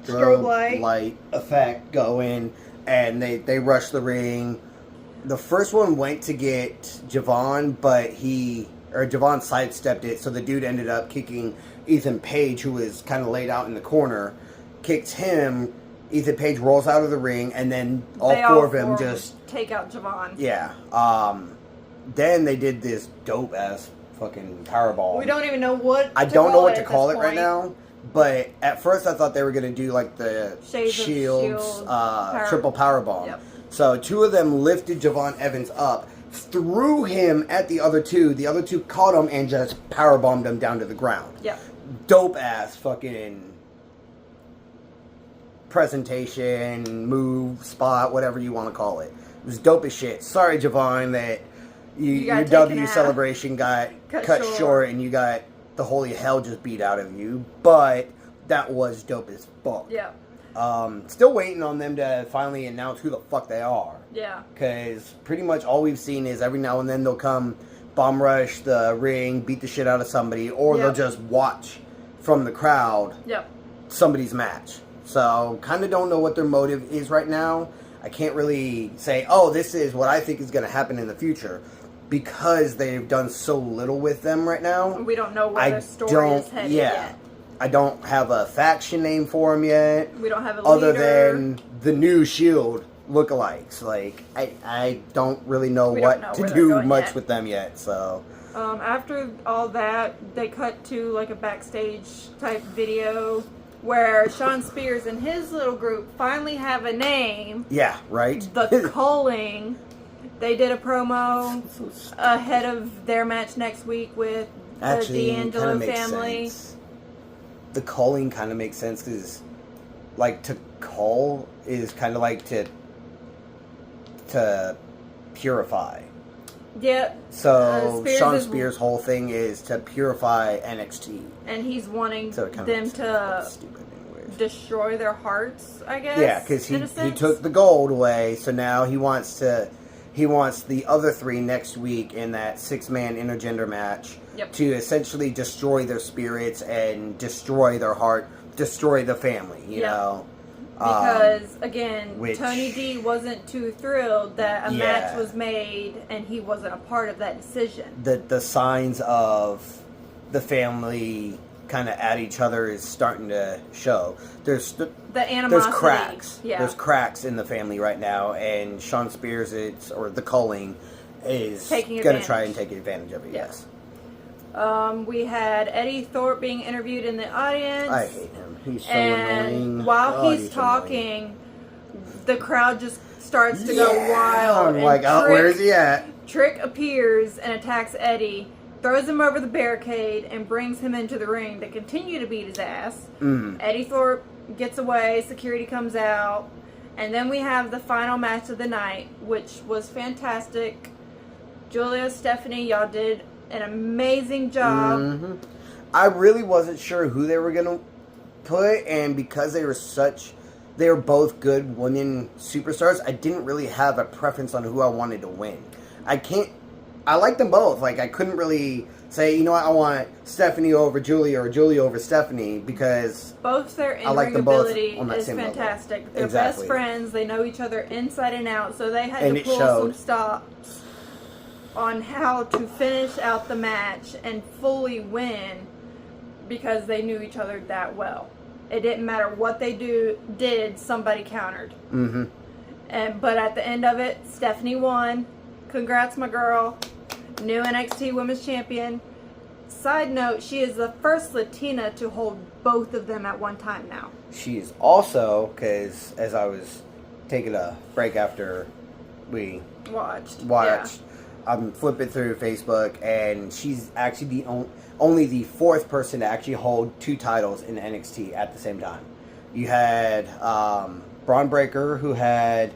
strobe light effect going, and they rushed the ring. The first one went to get Javon, but Javon sidestepped it, so the dude ended up kicking Ethan Page, who was kind of laid out in the corner, kicked him. Ethan Page rolls out of the ring, and then all 4 of them just take out Javon. Yeah. Then they did this dope ass fucking powerbomb. We don't even know what. I don't know what to call it right now. But at first, I thought they were going to do like the Shields triple powerbomb. Yep. So 2 of them lifted Javon Evans up, threw him at the other 2. The other 2 caught him and just powerbombed him down to the ground. Yep. Dope ass fucking presentation, move, spot, whatever you want to call it. It was dope as shit. Sorry, Javon, that your W celebration got cut short and you got the holy hell just beat out of you, but that was dope as fuck. Yeah. Still waiting on them to finally announce who the fuck they are. Yeah. Because pretty much all we've seen is every now and then they'll come bomb rush the ring, beat the shit out of somebody, or they'll just watch from the crowd somebody's match. So kind of don't know what their motive is right now. I can't really say, oh, this is what I think is going to happen in the future, because they've done so little with them right now. We don't know where their story is headed yet. I don't have a faction name for them yet. We don't have a other leader. Than the new Shield lookalikes. Like, I don't really know what to do much with them yet. So after all that, they cut to like a backstage type video where Sean Spears and his little group finally have a name. Yeah, right. The Culling. They did a promo ahead of their match next week with the D'Angelo family. Sense. The culling kind of makes sense because, like, to cull is kind of like to purify. Yeah. So Sean Spears' whole thing is to purify NXT, and he's wanting them to destroy their hearts, I guess. Yeah, because he took the gold away, so now he wants the other 3 next week in that 6-man intergender match to essentially destroy their spirits and destroy their heart, destroy the family, you know. Because, again, which- Tony D wasn't too thrilled that a Yeah. match was made and he wasn't a part of that decision. The signs of the family kind of at each other is starting to show. There's Animosity. cracks. Yeah. There's cracks in the family right now, and Sean Spears, or the Culling, is Taking going to try advantage. and take advantage of it. Yeah. Yes. We had Eddie Thorpe being interviewed in the audience. I hate him. He's so And annoying. while God, he's annoying. talking, the crowd just starts to go wild. I'm and like, oh, where is he at? Trick appears and attacks Eddie, throws him over the barricade, and brings him into the ring to continue to beat his ass. Eddie Thorpe gets away, security comes out, and then we have the final match of the night, which was fantastic. Julia, Stephanie, y'all did an amazing job. I really wasn't sure who they were going to put, and because they were both good women superstars, I didn't really have a preference on who I wanted to win. I like them both. Like, I couldn't really say, you know what, I want Stephanie over Julia or Julia over Stephanie, because Both their I like in-ring them both ability on that is same level. fantastic. They're Exactly. best friends. They know each other inside and out, so they had And to it pull showed. some stops on how to finish out the match and fully win because they knew each other that well. It didn't matter what they did, somebody countered. But at the end of it, Stephanie won. Congrats, my girl. New NXT Women's Champion. Side note, she is the first Latina to hold both of them at one time now. she is also, because as I was taking a break after we Watched. I'm flipping through Facebook, and she's actually only the fourth person to actually hold two titles in NXT at the same time. You had Braun Breaker, who had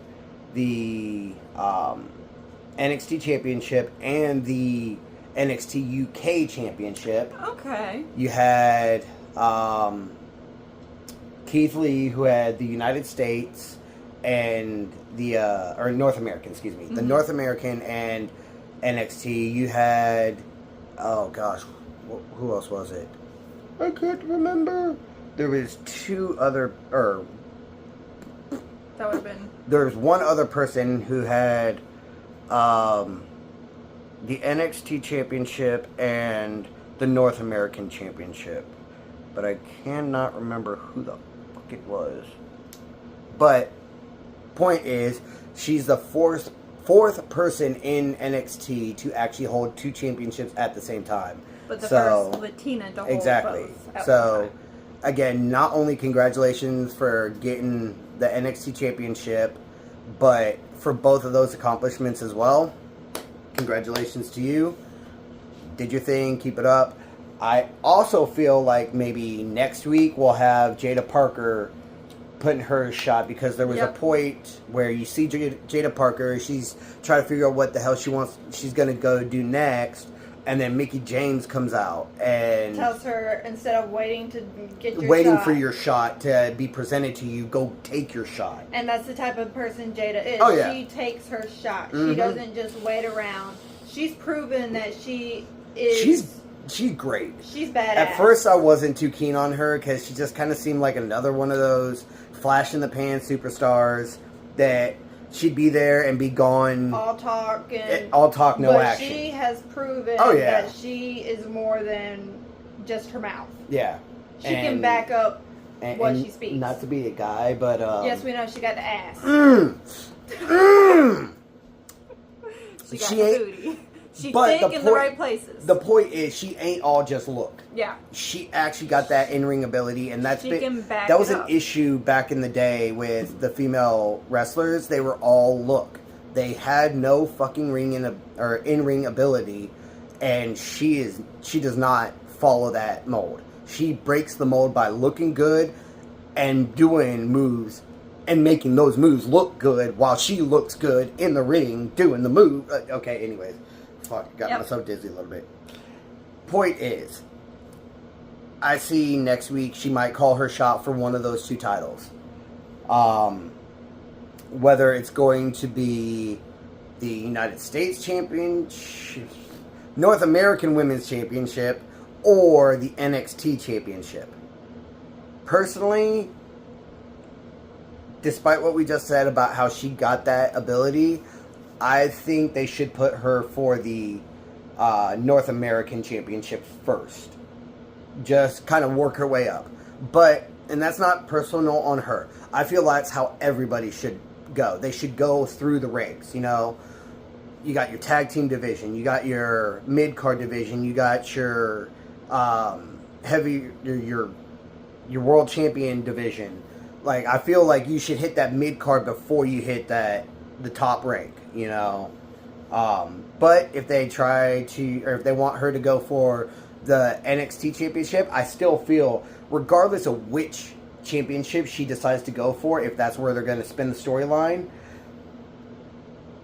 the NXT Championship and the NXT UK Championship. Okay. You had Keith Lee, who had the United States and the or North American, excuse me, the North American and NXT. You had, oh gosh, who else was it? I can't remember. There was two other, or That would have been. there was one other person who had the NXT Championship and the North American Championship, but I cannot remember who the fuck it was. But point is, she's the fourth person in NXT to actually hold two championships at the same time. But the first Latina to hold exactly. both at So one time. again, not only congratulations for getting the NXT Championship, but for both of those accomplishments as well. Congratulations to you. Did your thing. Keep it up. I also feel like maybe next week we'll have Jada Parker putting her shot, because there was a point where you see Jada Parker, she's trying to figure out what the hell she's going to go do next, and then Mickie James comes out and Tells her, instead of waiting to get your waiting shot. for your shot to be presented to you, go take your shot. And that's the type of person Jada is. Oh, yeah. She takes her shot. She doesn't just wait around. She's proven that she is... She's great. She's badass. At first, I wasn't too keen on her because she just kind of seemed like another one of those flash in the pan superstars that she'd be there and be gone. All talk and... All talk, no but action. she has proven yeah. that she is more than just her mouth. Yeah. She can back up what she speaks. Not to be a guy, but... yes, we know she got the ass. She got She the ain't- booty. She but think the in the point- right places. The point is, she ain't all just look. Yeah. She actually got that in-ring ability, and that's She can back that was it an up. issue back in the day with the female wrestlers. They were all look. They had no fucking in-ring ability, and she does not follow that mold. She breaks the mold by looking good and doing moves and making those moves look good while she looks good in the ring doing the move. Okay, anyways. Fuck, got myself dizzy a little bit. Point is, I see next week she might call her shot for one of those two titles. Whether it's going to be the United States Championship, North American Women's Championship, or the NXT Championship. Personally, despite what we just said about how she got that ability, I think they should put her for the North American Championship first. Just kind of work her way up. But, and that's not personal on her. I feel that's how everybody should go. They should go through the ranks, you know. You got your tag team division, you got your mid-card division, you got your your world champion division. Like, I feel like you should hit that mid-card before you hit the top rank, you know. But if they if they want her to go for the NXT championship, I still feel, regardless of which championship she decides to go for, if that's where they're going to spin the storyline,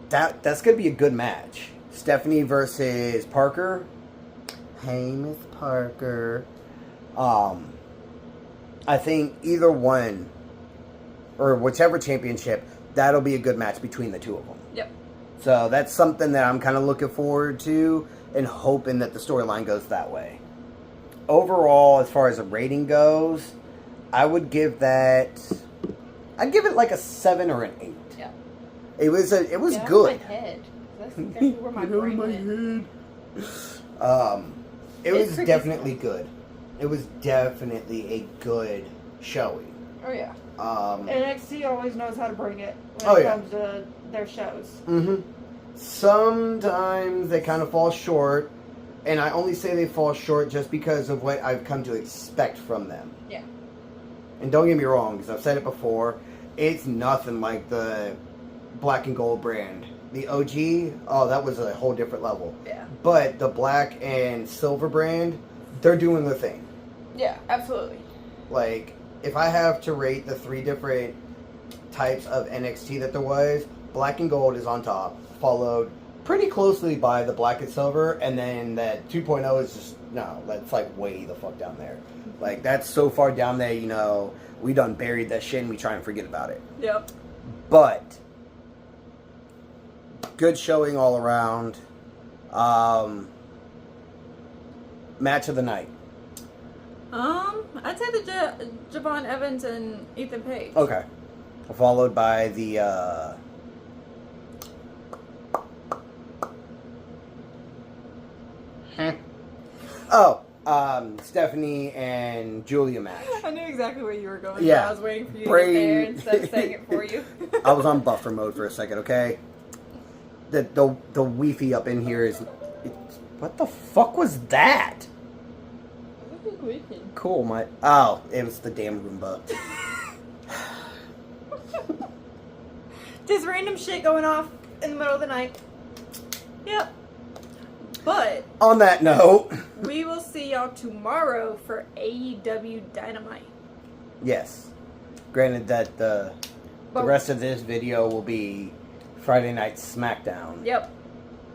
that's going to be a good match. Stephanie versus Parker. Hey, Miss Parker. I think either one, or whichever championship, that'll be a good match between the two of them. Yep. So that's something that I'm kind of looking forward to and hoping that the storyline goes that way. Overall, as far as a rating goes, I'd give it like a 7 or an 8. Yeah. It was Get good. out of my head. That's where my brain went. It was pretty definitely good. It was definitely a good showing. Oh yeah. Um, NXT always knows how to bring it when Oh, it yeah. comes to their shows. Mm-hmm. Sometimes they kind of fall short, and I only say they fall short just because of what I've come to expect from them. Yeah. And don't get me wrong, because I've said it before, it's nothing like the Black and Gold brand. The OG, oh, that was a whole different level. Yeah. But the Black and Silver brand, they're doing their thing. Yeah, absolutely. Like, if I have to rate the 3 different types of NXT that there was, Black and Gold is on top, followed pretty closely by the Black and Silver, and then that 2.0 is just, no, that's like way the fuck down there. Like, that's so far down there, you know, we done buried that shit and we try and forget about it. Yep. But, good showing all around. Match of the night. I'd say the Javon Evans and Ethan Page. Okay. Followed by the, Stephanie and Julia match. I knew exactly where you were going. Yeah. So I was waiting for you to Brain- get there instead of saying it for you. I was on buffer mode for a second, okay? The Wi-Fi up in here is... what the fuck was that? Cool, my... oh, it was the damn Roomba. Just random shit going off in the middle of the night. Yep. But On that note, we will see y'all tomorrow for AEW Dynamite. yes. Granted that the rest of this video will be Friday Night SmackDown. Yep.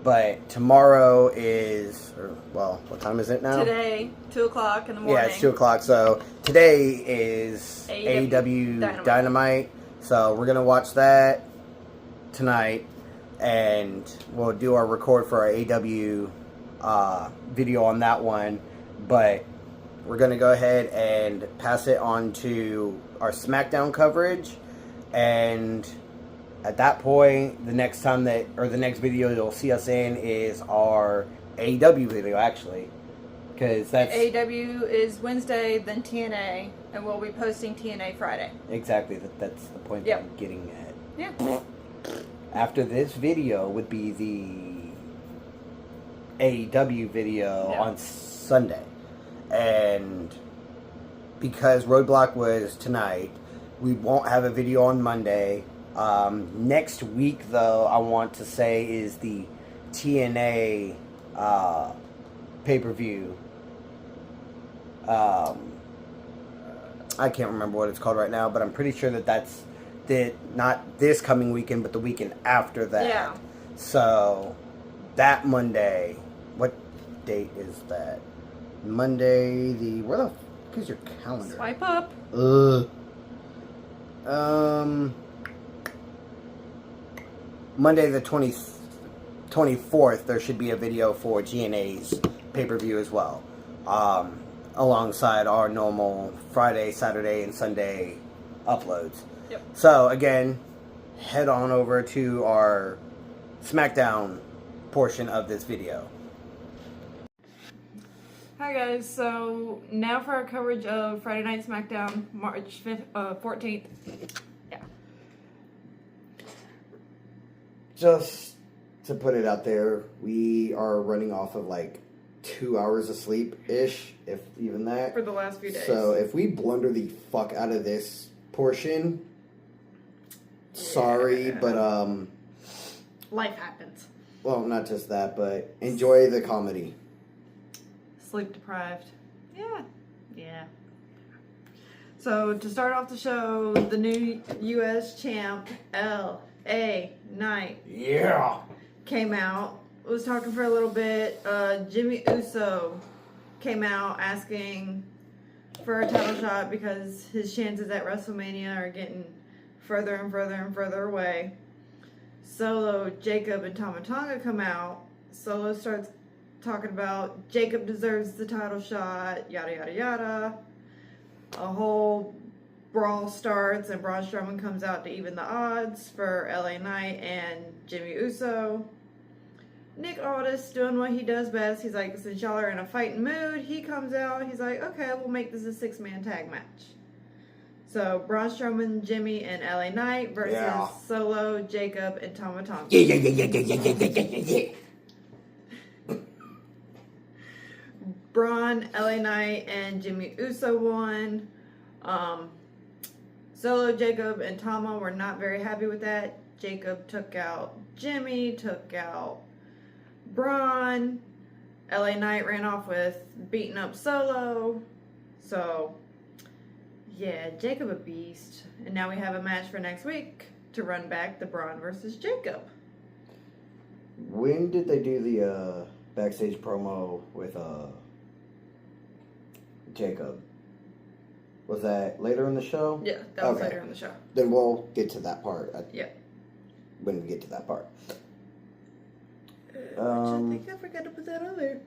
But tomorrow is... well, what time is it now? Today, 2 o'clock in the morning. Yeah, it's 2 o'clock. So today is AEW AEW Dynamite. So we're going to watch that tonight. And we'll do our record for our AEW video on that one. But we're going to go ahead and pass it on to our SmackDown coverage. And at that point, the next video you'll see us in is our AEW video, actually. Because that's... AEW is Wednesday, then TNA, and we'll be posting TNA Friday. exactly, that's the point that I'm getting at. Yeah. After this video would be the AEW video on Sunday. And because Roadblock was tonight, we won't have a video on Monday. Next week, though, I want to say is the TNA pay-per-view. I can't remember what it's called right now, but I'm pretty sure that's not this coming weekend, but the weekend after that. Yeah. So, that Monday, what date is that? Monday, where the fuck is your calendar? Swipe up. Monday the 24th, there should be a video for GNA's pay-per-view as well. Alongside our normal Friday, Saturday, and Sunday uploads. Yep. So again, head on over to our SmackDown portion of this video. Hi guys, so now for our coverage of Friday Night SmackDown, March 14th. Yeah. Just to put it out there, we are running off of like 2 hours of sleep-ish, if even that. For the last few days. So if we blunder the fuck out of this portion, sorry, but life happens. well, not just that, but enjoy the comedy. Sleep deprived. Yeah. Yeah. So to start off the show, the new U.S. champ, L.A. Knight, Yeah. came out, was talking for a little bit. Jimmy Uso came out asking for a title shot because his chances at WrestleMania are getting further and further and further away. Solo, Jacob, and Tama Tonga come out. Solo starts talking about Jacob deserves the title shot, yada yada yada. A whole brawl starts, and Braun Strowman comes out to even the odds for LA Knight and Jimmy Uso. Nick Aldis doing what he does best. He's like, since y'all are in a fighting mood, he comes out. He's like, okay, we'll make this a 6-man tag match. So Braun Strowman, Jimmy, and LA Knight versus Solo, Jacob, and Tama Tonga. Yeah. Braun, LA Knight, and Jimmy Uso won. Solo, Jacob, and Tama were not very happy with that. Jacob took out Jimmy, took out Braun. LA Knight ran off with beating up Solo. So, yeah, Jacob a beast. And now we have a match for next week to run back the Braun versus Jacob. When did they do the backstage promo with Jacob? Was that later in the show? Yeah, that was later in the show. Then we'll get to that part. Yeah. When we get to that part. I think I forgot to put that on there.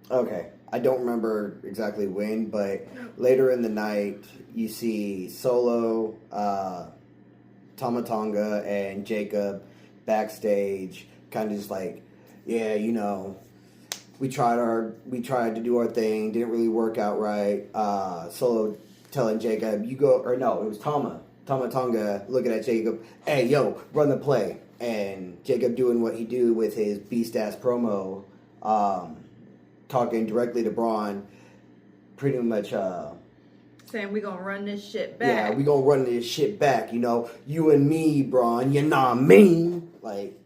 Okay. I don't remember exactly when, but later in the night, you see Solo, Tama Tonga, and Jacob backstage, kind of just like, yeah, you know, we tried to do our thing, didn't really work out right. Solo telling Jacob, you go, or no, it was Tama Tonga looking at Jacob, hey, yo, run the play. And Jacob doing what he do with his beast-ass promo, talking directly to Braun, pretty much, saying we gonna run this shit back. yeah, we gonna run this shit back, you know, you and me, Braun, you know what I mean? Like,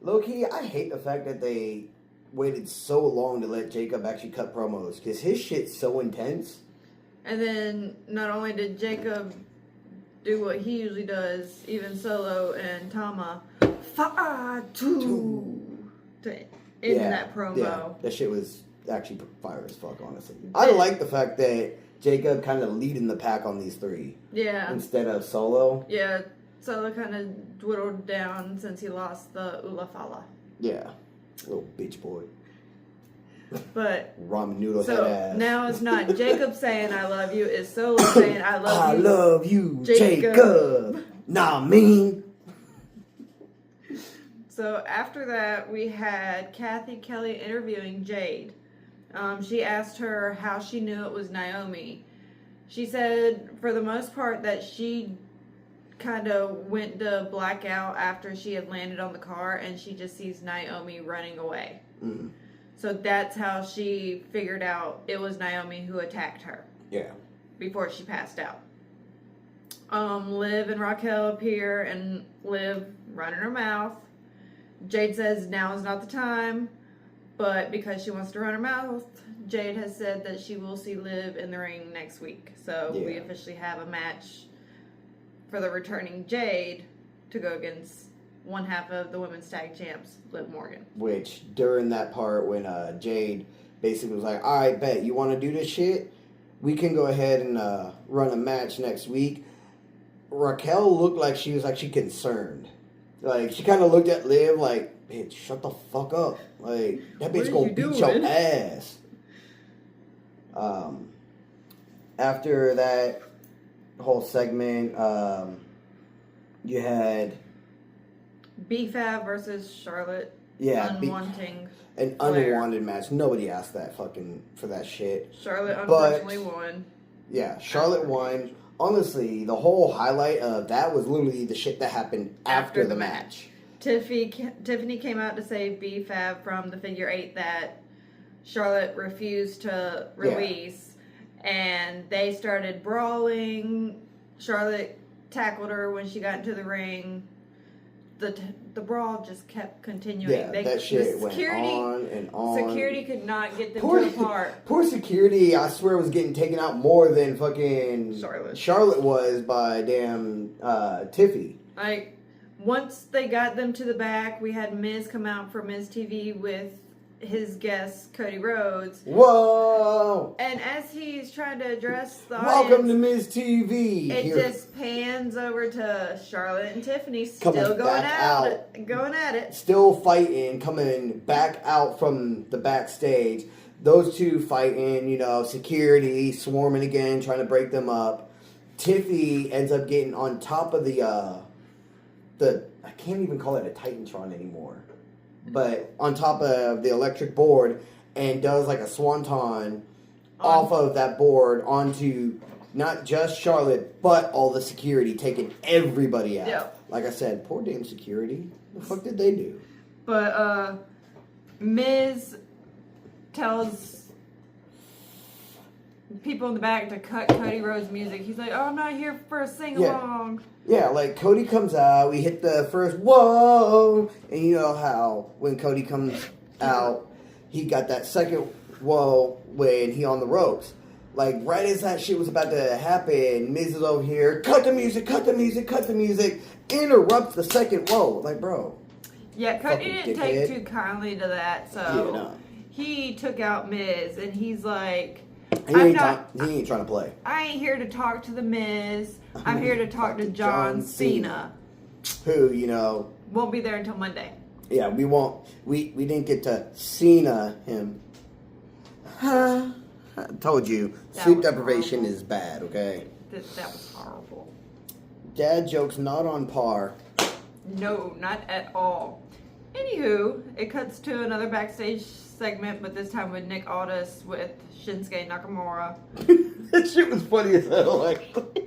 low-key, I hate the fact that they waited so long to let Jacob actually cut promos, because his shit's so intense. And then, not only did Jacob do what he usually does, even Solo and Tama fought to end that promo. Yeah, that shit was actually fire as fuck, honestly. I like the fact that Jacob kind of leading the pack on these three. Yeah. Instead of Solo. Yeah, Solo kind of dwindled down since he lost the Ula Fala. Yeah. Little bitch boy. But ramen noodle so head ass. now it's not Jacob saying I love you, it's Solo saying I love you. I love you, Jacob. Nah, mean. So after that, we had Kathy Kelly interviewing Jade. She asked her how she knew it was Naomi. She said, for the most part, that she kind of went to blackout after she had landed on the car, and she just sees Naomi running away. Mm. So that's how she figured out it was Naomi who attacked her. Yeah. Before she passed out. Liv and Raquel appear, and Liv running her mouth. Jade says now is not the time, but because she wants to run her mouth, Jade has said that she will see Liv in the ring next week. So we officially have a match for the returning Jade to go against one half of the women's tag champs, Liv Morgan. Which, during that part when Jade basically was like, all right, bet, you want to do this shit? We can go ahead and run a match next week. Raquel looked like she was actually concerned. Like, she kind of looked at Liv like, bitch, shut the fuck up. Like, that bitch gonna beat your ass. After that, whole segment. You had B-Fab versus Charlotte. yeah, Unwanting. an Flair. unwanted match. Nobody asked that fucking for that shit. Charlotte But- unfortunately won. Yeah, Charlotte won. Honestly, the whole highlight of that was literally the shit that happened after the match. Tiffany came out to save B-Fab from the figure 8 that Charlotte refused to release. And they started brawling. Charlotte tackled her when she got into the ring. The brawl just kept continuing. Yeah, that shit went security, on and on. Security could not get them Poor- to the part. Poor security, I swear, was getting taken out more than fucking Charlotte was by damn Tiffy. Like, once they got them to the back, we had Miz come out for Miz TV with his guest, Cody Rhodes. Whoa! And as he's trying to address the Welcome audience, to Ms. TV. it Here- just pans over to Charlotte and Tiffany Coming still going back going at it. still fighting, coming back out from the backstage. Those two fighting, you know, security swarming again, trying to break them up. Tiffy ends up getting on top of the I can't even call it a Titantron anymore, but on top of the electric board and does like a swanton off of that board onto not just Charlotte, but all the security, taking everybody out. Yeah. Like I said, poor damn security. The fuck did they do? But Miz tells people in the back to cut Cody Rhodes' music. He's like, "Oh, I'm not here for a sing along." Yeah, like Cody comes out, we hit the first whoa, and you know how when Cody comes out, he got that second whoa when he on the ropes. Like right as that shit was about to happen, Miz is over here, cut the music, cut the music, cut the music, interrupts the second whoa. Like, bro. Yeah, Cody Fucking didn't take dickhead. too kindly to that, so Yeah, no. he took out Miz, and he's like, He I'm ain't, not. he ain't trying to play. I ain't here to talk to the Miz. I'm here to talk to John Cena. Who, you know, Won't be there until Monday. yeah, we won't, we didn't get to Cena him. I told you, That sleep was deprivation horrible. is bad, okay? That was horrible. Dad jokes not on par. No, not at all. Anywho, it cuts to another backstage segment, but this time with Nick Aldis with Shinsuke Nakamura. That shit was funny as hell, actually.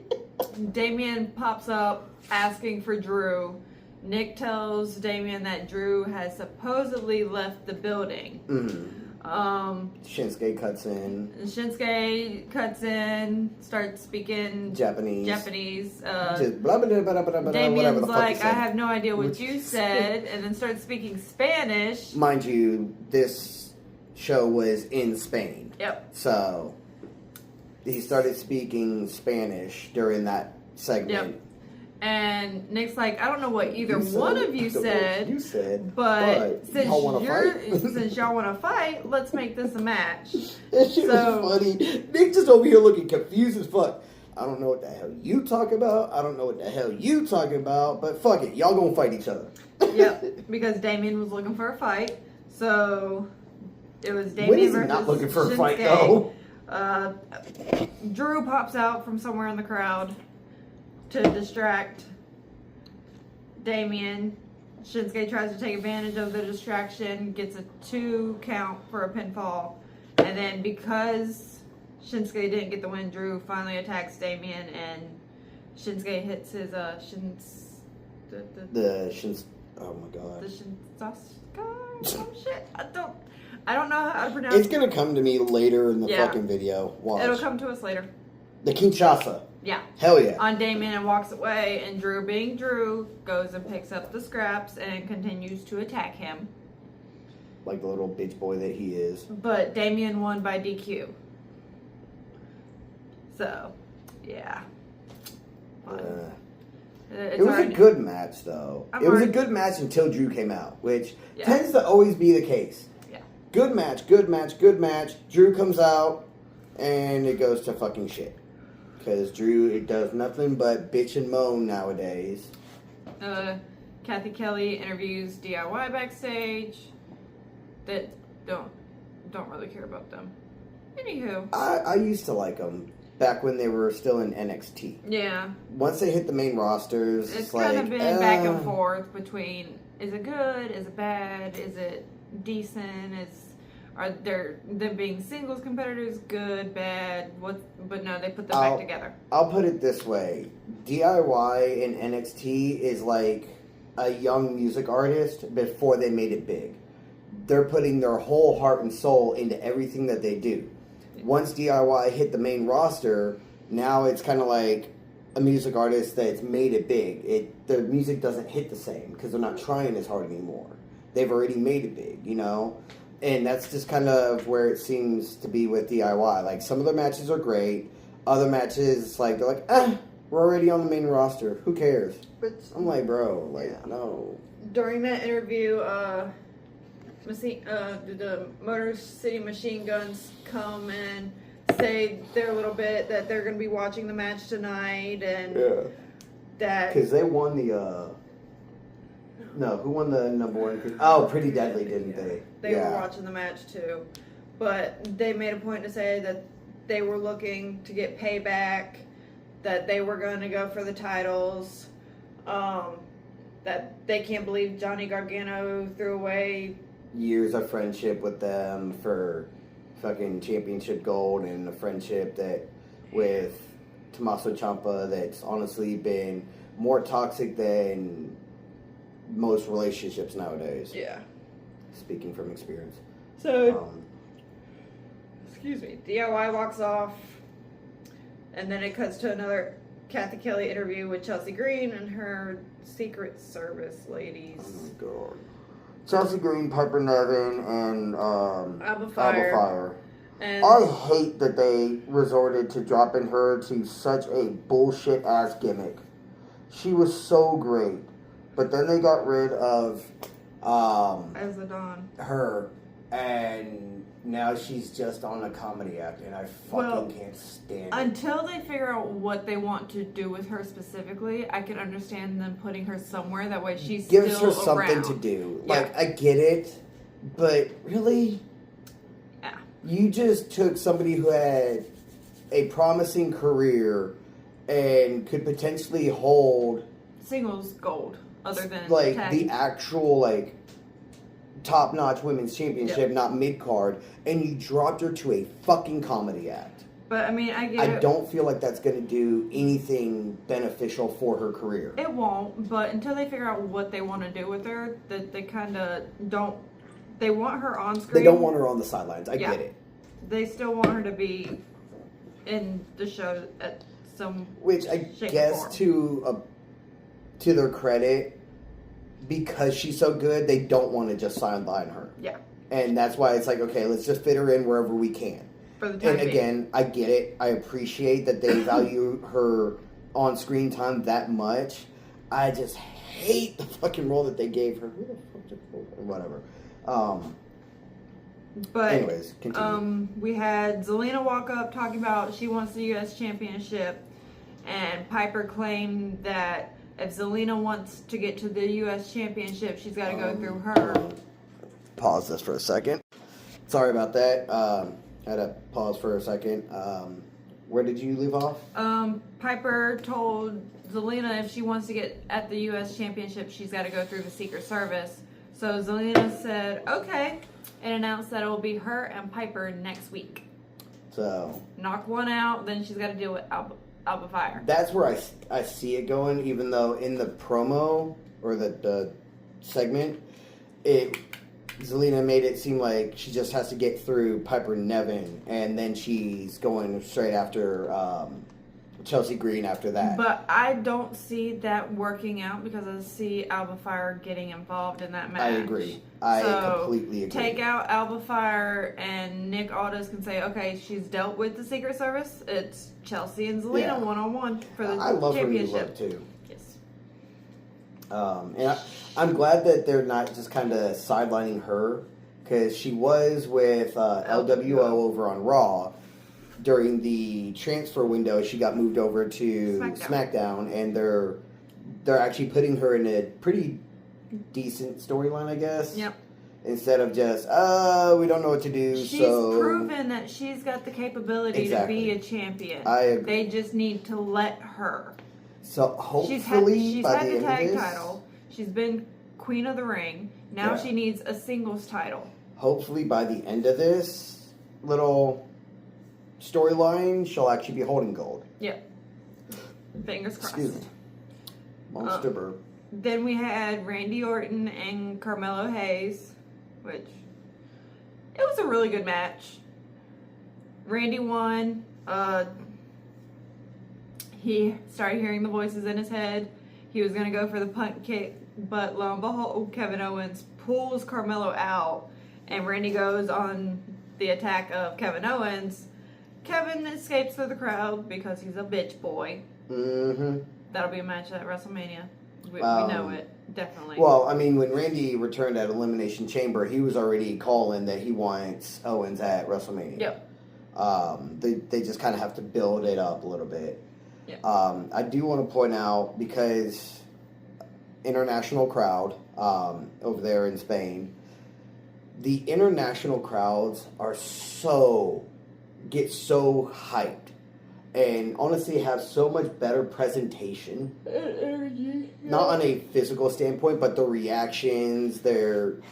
Damien pops up asking for Drew. Nick tells Damien that Drew has supposedly left the building. Shinsuke cuts in. Shinsuke cuts in, starts speaking Japanese. Damien's Just blah, blah, blah, blah, blah, blah, whatever the fuck he like, I said. have no idea what you said, and then starts speaking Spanish. Mind you, this show was in Spain. Yep. So, he started speaking Spanish during that segment. Yep. And Nick's like, I don't know what either You said one it. of you I don't know said, what you said, but since y'all wanna fight? since y'all want to fight, let's make this a match. That shit So- was funny. Nick just over here looking confused as fuck. I don't know what the hell you talking about. I don't know what the hell you talking about. But fuck it, y'all gonna fight each other. Yep, because Damien was looking for a fight, so it was Damien When is he versus not looking for a fight Shinsuke. though? Drew pops out from somewhere in the crowd to distract Damien. Shinsuke tries to take advantage of the distraction, gets a 2 count for a pinfall, and then because Shinsuke didn't get the win, Drew finally attacks Damien, and Shinsuke hits his Oh my god. the Shinsuke. Oh shit! I don't know how to pronounce. It's gonna come to me later in the Yeah. fucking video. Watch. It'll come to us later. The Kinshasa. Yeah. Hell yeah. On Damien and walks away, and Drew, being Drew, goes and picks up the scraps and continues to attack him. Like the little bitch boy that he is. But Damien won by DQ. So, yeah. Fine. It was a good match, though. I'm It was a already- good match until Drew came out, which Yeah. tends to always be the case. Yeah. Good match, good match, good match. Drew comes out, and it goes to fucking shit. Because Drew, it does nothing but bitch and moan nowadays. Kathy Kelly interviews DIY backstage. That don't really care about them. Anywho. I used to like him. back when they were still in NXT. Yeah. Once they hit the main rosters, It's like, kind of been back and forth between, is it good, is it bad, is it decent, are them being singles competitors good, bad, but no, they put them back together. I'll put it this way. DIY in NXT is like a young music artist before they made it big. They're putting their whole heart and soul into everything that they do. Once DIY hit the main roster, now it's kind of like a music artist that's made it big. The music doesn't hit the same because they're not trying as hard anymore. They've already made it big, you know? And that's just kind of where it seems to be with DIY. Like, some of their matches are great. Other matches, like, they're like, we're already on the main roster. Who cares? I'm like, bro, like, no. During that interview, the Motor City Machine Guns come and say a little bit that they're going to be watching the match tonight, and that... Because they won the, no, who won the number one? Oh, Pretty Deadly, didn't they? They were watching the match too. But they made a point to say that they were looking to get payback, that they were going to go for the titles, that they can't believe Johnny Gargano threw away years of friendship with them for fucking championship gold, and a friendship that with Tommaso Ciampa that's honestly been more toxic than most relationships nowadays. Yeah. Speaking from experience. So, excuse me, DIY walks off, and then it cuts to another Kathy Kelly interview with Chelsea Green and her Secret Service ladies. Oh my god. Chelsea Green, Piper Niven, and Alba Fire. And I hate that they resorted to dropping her to such a bullshit ass gimmick. She was so great, but then they got rid of Azadon. her, and now she's just on a comedy act, and I fucking can't stand it. Until they figure out what they want to do with her specifically, I can understand them putting her somewhere. That way she's gives still her something around. to do. Yeah. Like, I get it, but really? Yeah. You just took somebody who had a promising career and could potentially hold Singles gold, other than like tag. the actual like top-notch women's championship, not mid-card, and you dropped her to a fucking comedy act. But I mean, I get I don't feel like that's going to do anything beneficial for her career. It won't, but until they figure out what they want to do with her, that they kind of don't. They want her on screen. They don't want her on the sidelines. I get it. They still want her to be in the show at some Which I guess to their credit, because she's so good, they don't want to just sideline her. Yeah. And that's why it's like, okay, let's just fit her in wherever we can. For the time And again, I get it. I appreciate that they value her on-screen time that much. I just hate the fucking role that they gave her. Who the fuck did whatever. But anyways, continue. We had Zelina walk up talking about she wants the U.S. Championship, and Piper claimed that if Zelina wants to get to the U.S. Championship, she's got to go through her. Pause this for a second. Sorry about that. I had to pause for a second. Where did you leave off? Piper told Zelina if she wants to get at the U.S. Championship, she's got to go through the Secret Service. So Zelina said, okay, and announced that it will be her and Piper next week. So knock one out, then she's got to deal with Alba Fire. That's where I see it going, even though in the promo, or the segment, Zelina made it seem like she just has to get through Piper Niven, and then she's going straight after Chelsea Green after that. But I don't see that working out, because I see Alba Fire getting involved in that match. I agree. I completely agree. Take out Alba Fire, and Nick Aldis can say, okay, she's dealt with the Secret Service. It's Chelsea and Zelina one-on-one for the I love championship. her new look, too. Yes. And I'm glad that they're not just kind of sidelining her, because she was with LWO over on Raw. During the transfer window, she got moved over to SmackDown, and they're actually putting her in a pretty decent storyline, I guess. Yep. instead of just, we don't know what to do. She's so proven that she's got the capability Exactly. to be a champion. I agree. They just need to let her. So hopefully She's by had the the end tag of this, title. She's been Queen of the Ring. Now Yeah. she needs a singles title. hopefully by the end of this little storyline, she'll actually be holding gold. Yep. Fingers crossed. Excuse me. Monster burp. Then we had Randy Orton and Carmelo Hayes, which it was a really good match. Randy won. He started hearing the voices in his head. He was gonna go for the punt kick, but lo and behold, Kevin Owens pulls Carmelo out, and Randy goes on the attack of Kevin Owens. Kevin escapes through the crowd because he's a bitch boy. Mm-hmm. That'll be a match at WrestleMania. We know it, definitely. Well, I mean, when Randy returned at Elimination Chamber, he was already calling that he wants Owens at WrestleMania. Yep. They just kind of have to build it up a little bit. Yeah. I do want to point out, because international crowd over there in Spain, the international crowds get so hyped, and honestly have so much better presentation. Not on a physical standpoint, but the reactions, in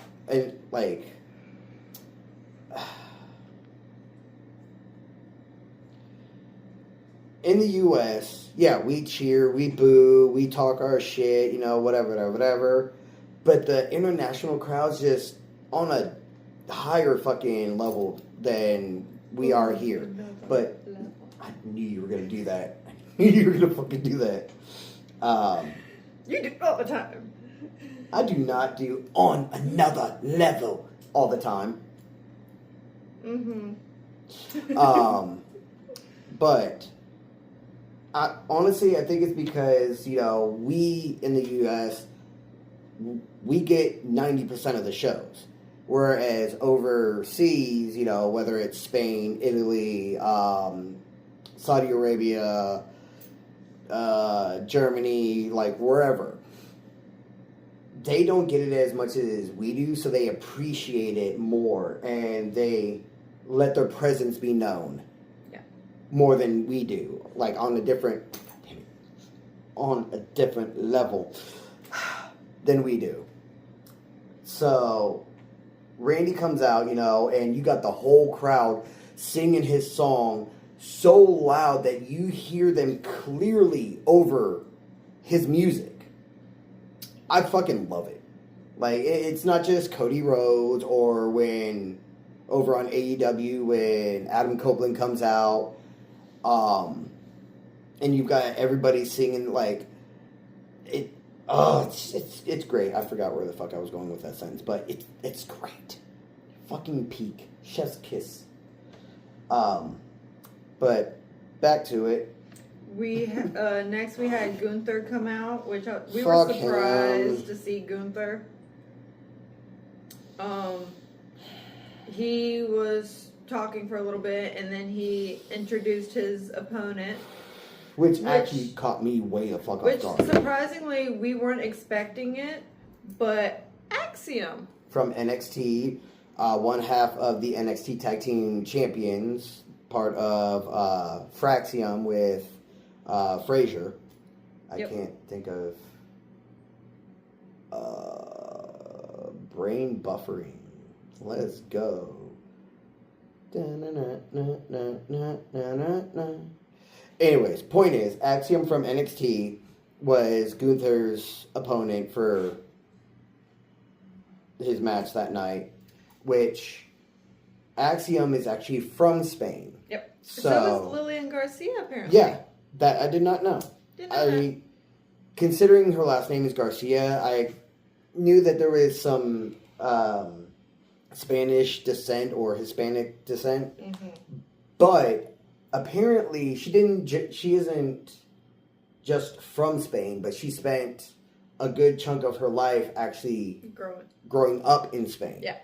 the U.S., yeah, we cheer, we boo, we talk our shit, whatever. But the international crowd's just on a higher fucking level than we are here. But I knew you were going to do that. I knew you were going to fucking do that. You do all the time. I do not do on another level all the time. Mm-hmm. But honestly, I think it's because, we in the U.S., we get 90% of the shows. Whereas overseas, whether it's Spain, Italy, Saudi Arabia, Germany, wherever, they don't get it as much as we do, so they appreciate it more, and they let their presence be known more than we do, on a different level than we do. So Randy comes out, and you got the whole crowd singing his song so loud that you hear them clearly over his music. I fucking love it. It's not just Cody Rhodes or when over on AEW when Adam Copeland comes out, and you've got everybody singing it. Oh, it's great. I forgot where the fuck I was going with that sentence, but it's great. Fucking peak. Chef's kiss. But back to it. We next we had Gunther come out, which we Fuck were surprised him. to see Gunther. He was talking for a little bit, and then he introduced his opponent. Which actually caught me way the fuck off guard. Surprisingly, we weren't expecting it, but Axiom. From NXT, one half of the NXT Tag Team Champions, part of Fraxium with Frazier. I can't think of brain buffering. Let's go. Anyways, point is, Axiom from NXT was Gunther's opponent for his match that night, which Axiom is actually from Spain. Yep. So is Lillian Garcia, apparently. Yeah, that I did not know. Considering her last name is Garcia, I knew that there was some Spanish descent or Hispanic descent, but apparently she isn't just from Spain, but she spent a good chunk of her life actually growing up in Spain. Yeah.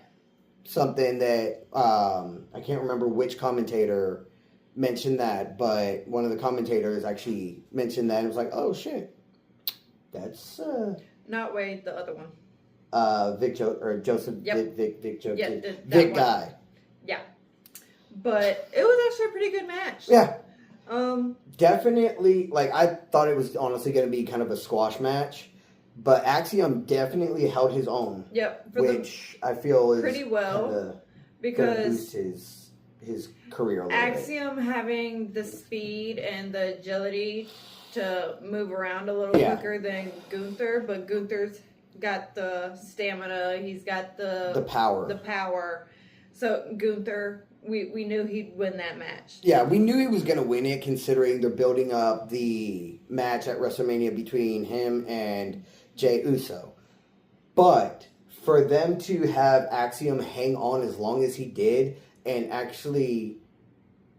Something that I can't remember which commentator mentioned that, but one of the commentators actually mentioned that. It was like, oh shit, that's Not Wade, the other one. Joseph Yep. Vic Joseph Yeah, that Vic one. guy. Yeah. But it was actually a pretty good match. Yeah, Um, definitely. Like I thought it was honestly going to be kind of a squash match, but Axiom definitely held his own, yep. which I feel is pretty well, kinda gonna because boost his career a little bit. Axiom having the speed and the agility to move around a little Yeah. quicker than Gunther, but Gunther's got the stamina, he's got The power. the power. So Gunther, we knew he'd win that match. Yeah, we knew he was going to win it, considering they're building up the match at WrestleMania between him and Jey Uso. But for them to have Axiom hang on as long as he did and actually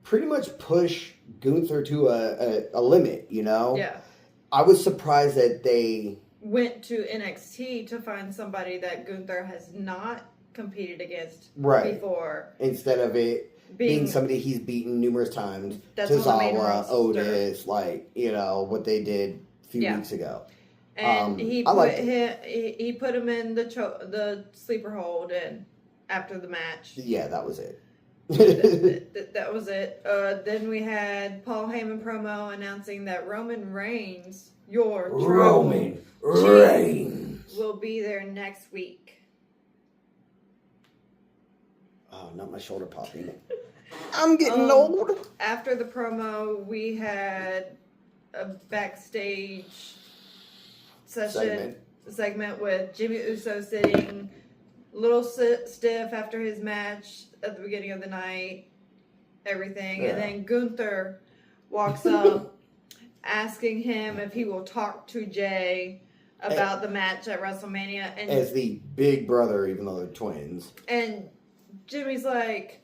pretty much push Gunther to a limit, you know? Yeah. I was surprised that they... Went to NXT to find somebody that Gunther has not competed against Right. before. Instead of it being somebody he's beaten numerous times. That's on the main Tozawa, roster. Otis, like, you know, what they did a few Yeah. weeks ago. And he I put liked he put him in the sleeper hold, and after the match, Yeah, that was it. that was it. Then we had Paul Heyman promo announcing that Roman Reigns, your Roman Tribal Reigns. Chief, will be there next week. Oh, not my shoulder popping. I'm getting old. After the promo, we had a backstage segment with Jimmy Uso sitting a little stiff after his match at the beginning of the night, everything. Yeah. And then Gunther walks up asking him if he will talk to Jay about the match at WrestleMania. And As the big brother, even though they're twins. and Jimmy's like,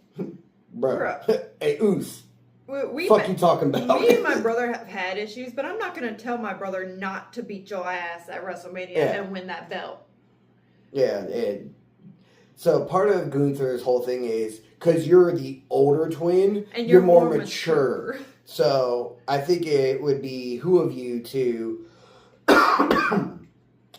Bro. Hey, Oos. we Fuck you talking about? me and my brother have had issues, but I'm not going to tell my brother not to beat your ass at WrestleMania and win that belt. Yeah, and so part of Gunther's whole thing is, because you're the older twin, And you're you're more more mature. mature. So I think it would be who of you to,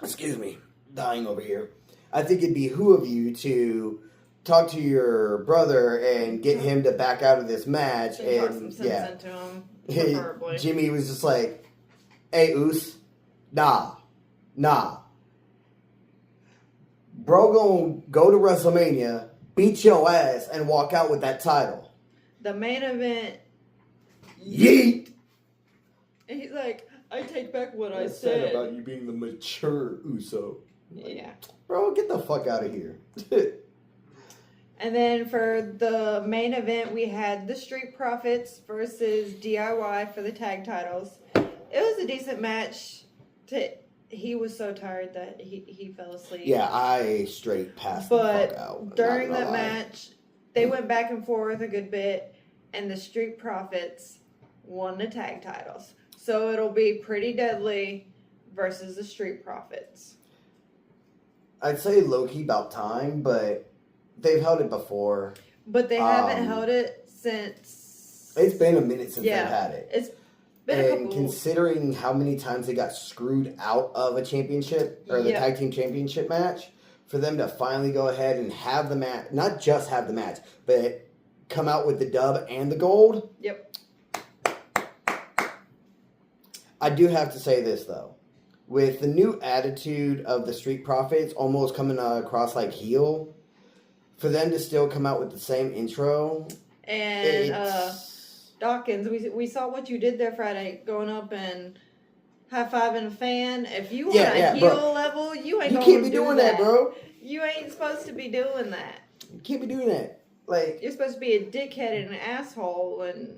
excuse me, dying over here. I think it'd be who of you to talk to your brother and get him to back out of this match. And talk some And sense yeah, into him, preferably. Jimmy was just like, "Hey, Oos, nah. Bro gonna go to WrestleMania, beat your ass, and walk out with that title." The main event, Yeet! and he's like, I take back what I said. about you being the mature Uso. Yeah. Bro, get the fuck out of here. And then for the main event, we had the Street Profits versus DIY for the tag titles. It was a decent match. He was so tired that he fell asleep. Yeah, I straight passed the fuck out. But during Not that gonna lie. match, they went back and forth a good bit, and the Street Profits won the tag titles. So it'll be Pretty Deadly versus the Street Profits. I'd say low-key about time, but they've held it before. But they haven't held it since... It's been a minute since they've had it. It's been a And couple... considering how many times they got screwed out of a championship, or the Yeah. tag team championship match, for them to finally go ahead and have the match, not just have the match, but come out with the dub and the gold. Yep. I do have to say this, though. With the new attitude of the Street Profits almost coming across like heel, for them to still come out with the same intro, And it's... Dawkins, we saw what you did there Friday, going up and high-fiving a fan. If you want a heel bro. level, you ain't You gonna can't be do doing that, bro. You ain't supposed to be doing that. You can't be doing that. Like, You're supposed to be a dickhead and an asshole, and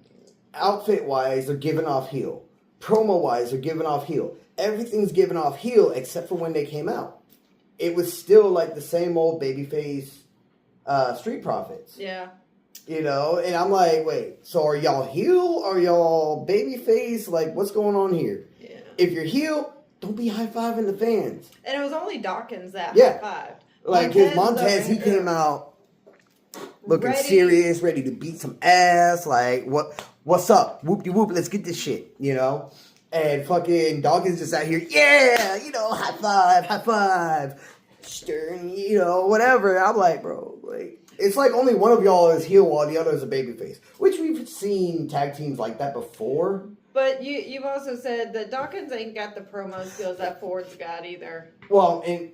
outfit-wise, they're giving off heel. Promo-wise, they're giving off heel. Everything's given off heel except for when they came out. It was still like the same old babyface Street Profits. yeah. You know, and I'm like, wait, so are y'all heel? Are y'all babyface? Like, what's going on here? Yeah. If you're heel, don't be high-fiving the fans. And it was only Dawkins that Yeah. high-fived. Like, his Montez, he came out looking Ready. serious, ready to beat some ass. Like, what's up? Whoop-de-whoop, let's get this shit, you know? And fucking Dawkins just out here, yeah, you know, high five, Stern, you know, whatever. I'm like, bro, like, it's like only one of y'all is heel while the other is a babyface, which we've seen tag teams like that before. But you've also said that Dawkins ain't got the promo skills that Ford's got either. Well, and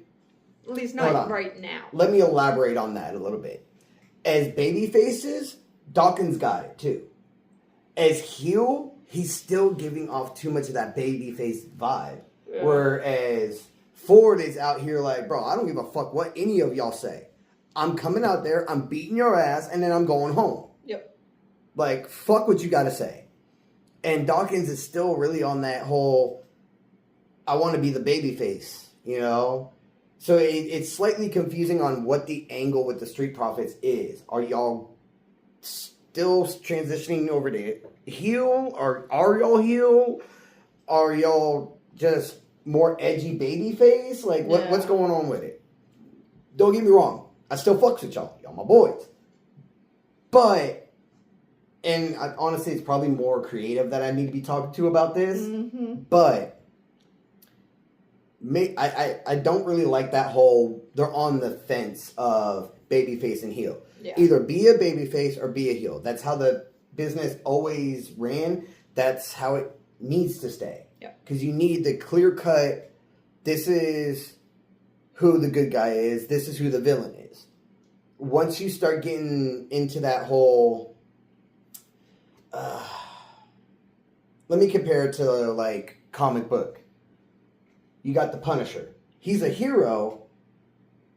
At least Hold not on. right now. let me elaborate on that a little bit. As baby faces, Dawkins got it too. As heel, he's still giving off too much of that baby face vibe. Yeah. Whereas Ford is out here like, bro, I don't give a fuck what any of y'all say. I'm coming out there, I'm beating your ass, and then I'm going home. Yep. Like, fuck what you gotta say. And Dawkins is still really on that whole, I want to be the baby face, you know? So it's slightly confusing on what the angle with the Street Profits is. Are y'all still transitioning over to heel? Or are y'all heel? Are y'all just more edgy baby face? Like, what's going on with it? Don't get me wrong. I still fucks with y'all. Y'all my boys. But, and honestly, it's probably more creative that I need to be talking to about this. Mm-hmm. But I don't really like that whole, they're on the fence of babyface and heel. Yeah. Either be a babyface or be a heel. That's how the business always ran. That's how it needs to stay. Yeah. Because you need the clear cut, this is who the good guy is, this is who the villain is. Once you start getting into that whole, let me compare it to like comic book. You got the Punisher. He's a hero,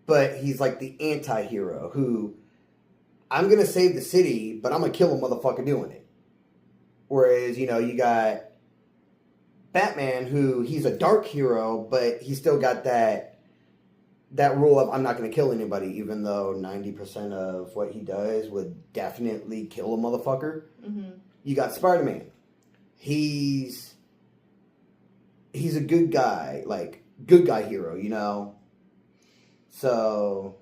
but he's like the anti-hero who, I'm going to save the city, but I'm going to kill a motherfucker doing it. Whereas, you know, you got Batman who, he's a dark hero, but he's still got that rule of I'm not going to kill anybody, even though 90% of what he does would definitely kill a motherfucker. Mm-hmm. You got Spider-Man. He's a good guy, like, good guy hero, you know? So,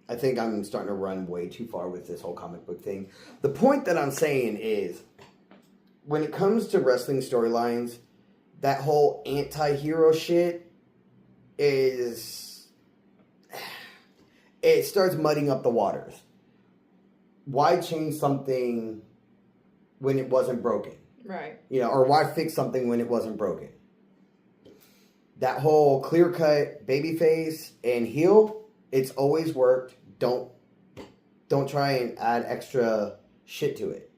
I think I'm starting to run way too far with this whole comic book thing. The point that I'm saying is, when it comes to wrestling storylines, that whole anti-hero shit is, it starts mudding up the waters. Why change something when it wasn't broken? Right. You know, or why fix something when it wasn't broken? That whole clear-cut babyface and heel, it's always worked. Don't try and add extra shit to it.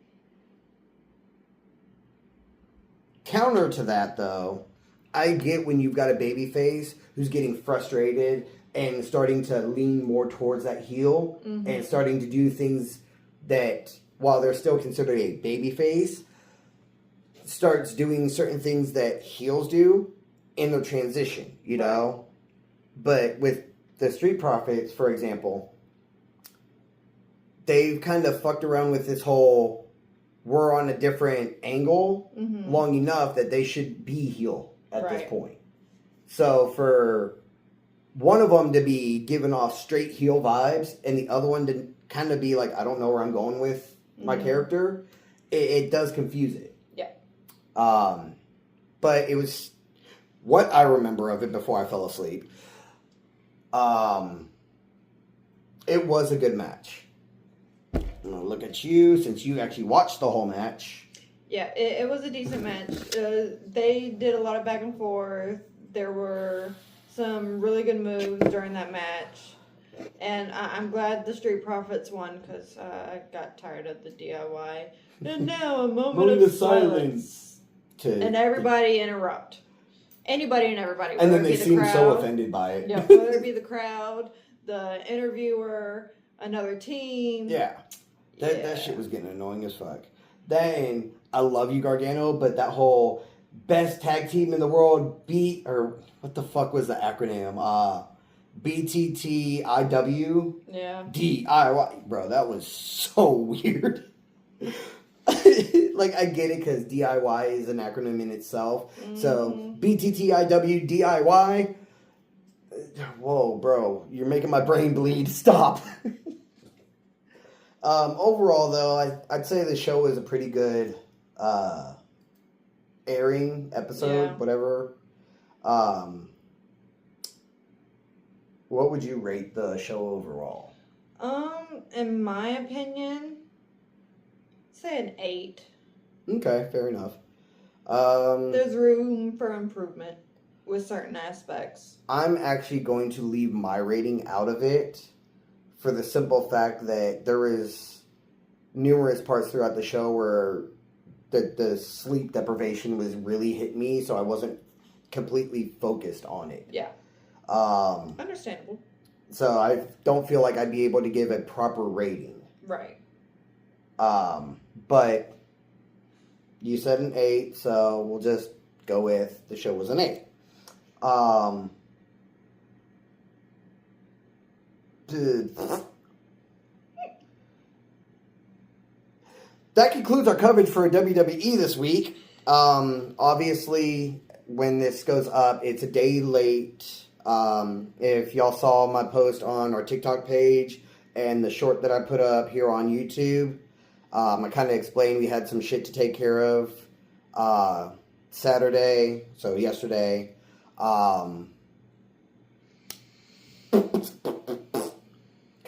Counter to that, though, I get when you've got a babyface who's getting frustrated and starting to lean more towards that heel and starting to do things that, while they're still considered a babyface, starts doing certain things that heels do in their transition, you know? But with the Street Profits, for example, they've kind of fucked around with this whole, we're on a different angle long enough that they should be heel at this point. So for one of them to be giving off straight heel vibes and the other one to kind of be like, I don't know where I'm going with my character, it does confuse it. But it was what I remember of it before I fell asleep. It was a good match. I'm gonna look at you since you actually watched the whole match. Yeah, it was a decent match. They did a lot of back and forth. There were some really good moves during that match. And I'm glad the Street Profits won because I got tired of the DIY. And now a moment of silence. And everybody interrupt. Anybody and everybody. And then whether they it be the seem crowd, so offended by it. Yeah, whether it be the crowd, the interviewer, another team. Yeah. That shit was getting annoying as fuck. Then, I love you, Gargano, but that whole best tag team in the world what the fuck was the acronym? BTTIW? Yeah. DIY. Bro, that was so weird. Like, I get it because DIY is an acronym in itself. So, BTTIW, DIY. Whoa, bro. You're making my brain bleed. Stop. Overall, though, I'd say the show is a pretty good airing episode, whatever. what would you rate the show overall? In my opinion, say an 8. Okay, fair enough. There's room for improvement with certain aspects. I'm actually going to leave my rating out of it for the simple fact that there is numerous parts throughout the show where the sleep deprivation was really hit me, so I wasn't completely focused on it. Yeah. Understandable. So I don't feel like I'd be able to give a proper rating. Right. But you said an 8, so we'll just go with the show was an 8. That concludes our coverage for WWE this week. Obviously, when this goes up, it's a day late. If y'all saw my post on our TikTok page and the short that I put up here on YouTube, I kind of explained we had some shit to take care of Saturday, so yesterday. Because,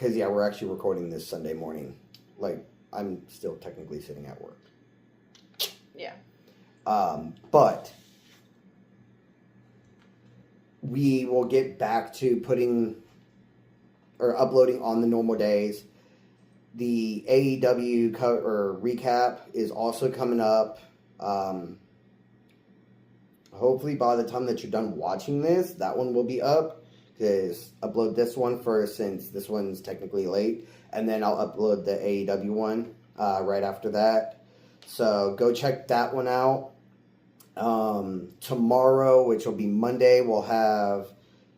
yeah, we're actually recording this Sunday morning. Like, I'm still technically sitting at work. Yeah. But we will get back to putting or uploading on the normal days. The AEW recap is also coming up. Hopefully by the time that you're done watching this, that one will be up. Because upload this one first since this one's technically late. And then I'll upload the AEW one right after that. So go check that one out. Tomorrow, which will be Monday, we'll have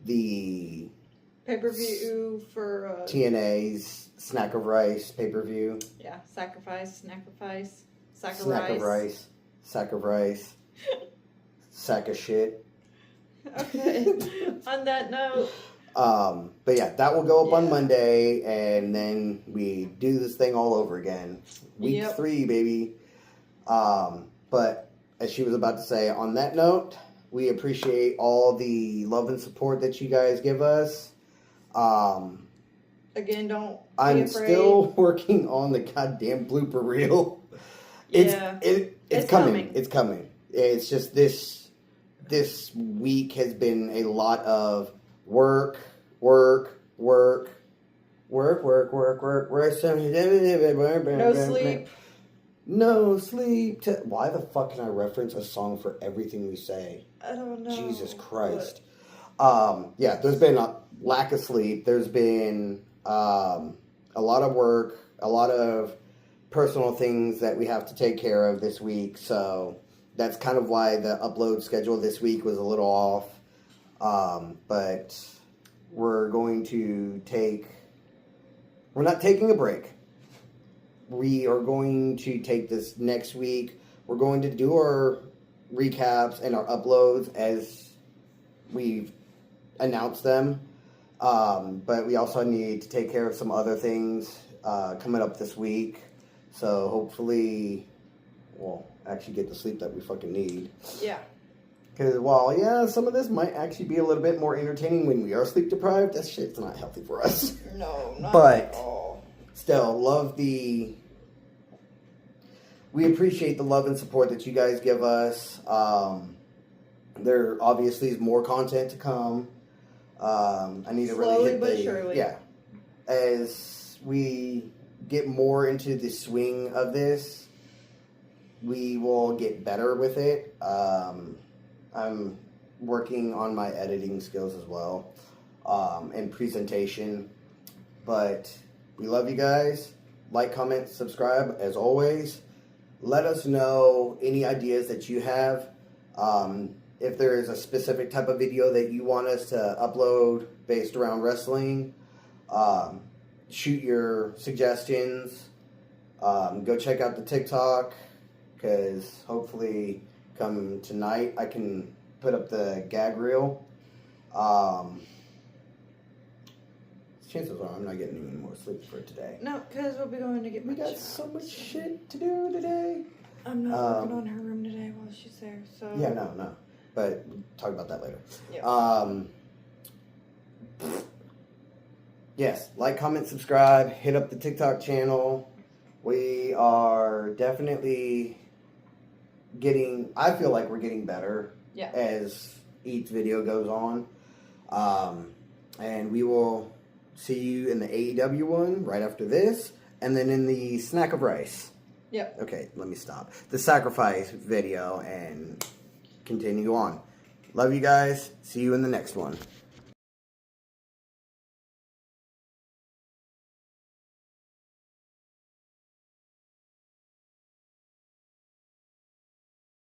the Pay-per-view for TNA's Snack of Rice pay-per-view. Yeah, sack of rice. Snack of rice. Sack of rice. Sack of shit. Okay. On that note. But yeah, that will go up on Monday, and then we do this thing all over again. Week 3, baby. But as she was about to say, on that note, we appreciate all the love and support that you guys give us. Again, don't be I'm afraid. still working on the goddamn blooper reel. It's coming. It's coming. It's just this week has been a lot of work. No sleep. No sleep. Why the fuck can I reference a song for everything we say? I don't know. Jesus Christ. Yeah, there's been a lack of sleep. There's been a lot of work, a lot of personal things that we have to take care of this week. So that's kind of why the upload schedule this week was a little off. But we're going to we're not taking a break. We are going to take this next week. We're going to do our recaps and our uploads as we've announced them. But we also need to take care of some other things coming up this week. So hopefully we'll actually get the sleep that we fucking need. Yeah. Because some of this might actually be a little bit more entertaining when we are sleep deprived, that shit's not healthy for us. No, not at all. Still, we appreciate the love and support that you guys give us. There obviously is more content to come. I need to really hit but surely. Yeah. As we get more into the swing of this, we will get better with it. I'm working on my editing skills as well, and presentation. But we love you guys. Like, comment, subscribe, as always. Let us know any ideas that you have. If there is a specific type of video that you want us to upload based around wrestling, shoot your suggestions. Go check out the TikTok, because hopefully come tonight I can put up the gag reel. Chances are I'm not getting any more sleep for today. No, because we'll be going to get We got so much shit to do today. I'm not working on her room today while she's there, so... Yeah, no. But we'll talk about that later. Yeah. yes, like, comment, subscribe, hit up the TikTok channel. We are definitely I feel like we're getting better as each video goes on. And we will see you in the AEW one right after this, and then in the Snack of Rice. Yep. Okay, let me stop. The Sacrifice video and continue on. Love you guys. See you in the next one.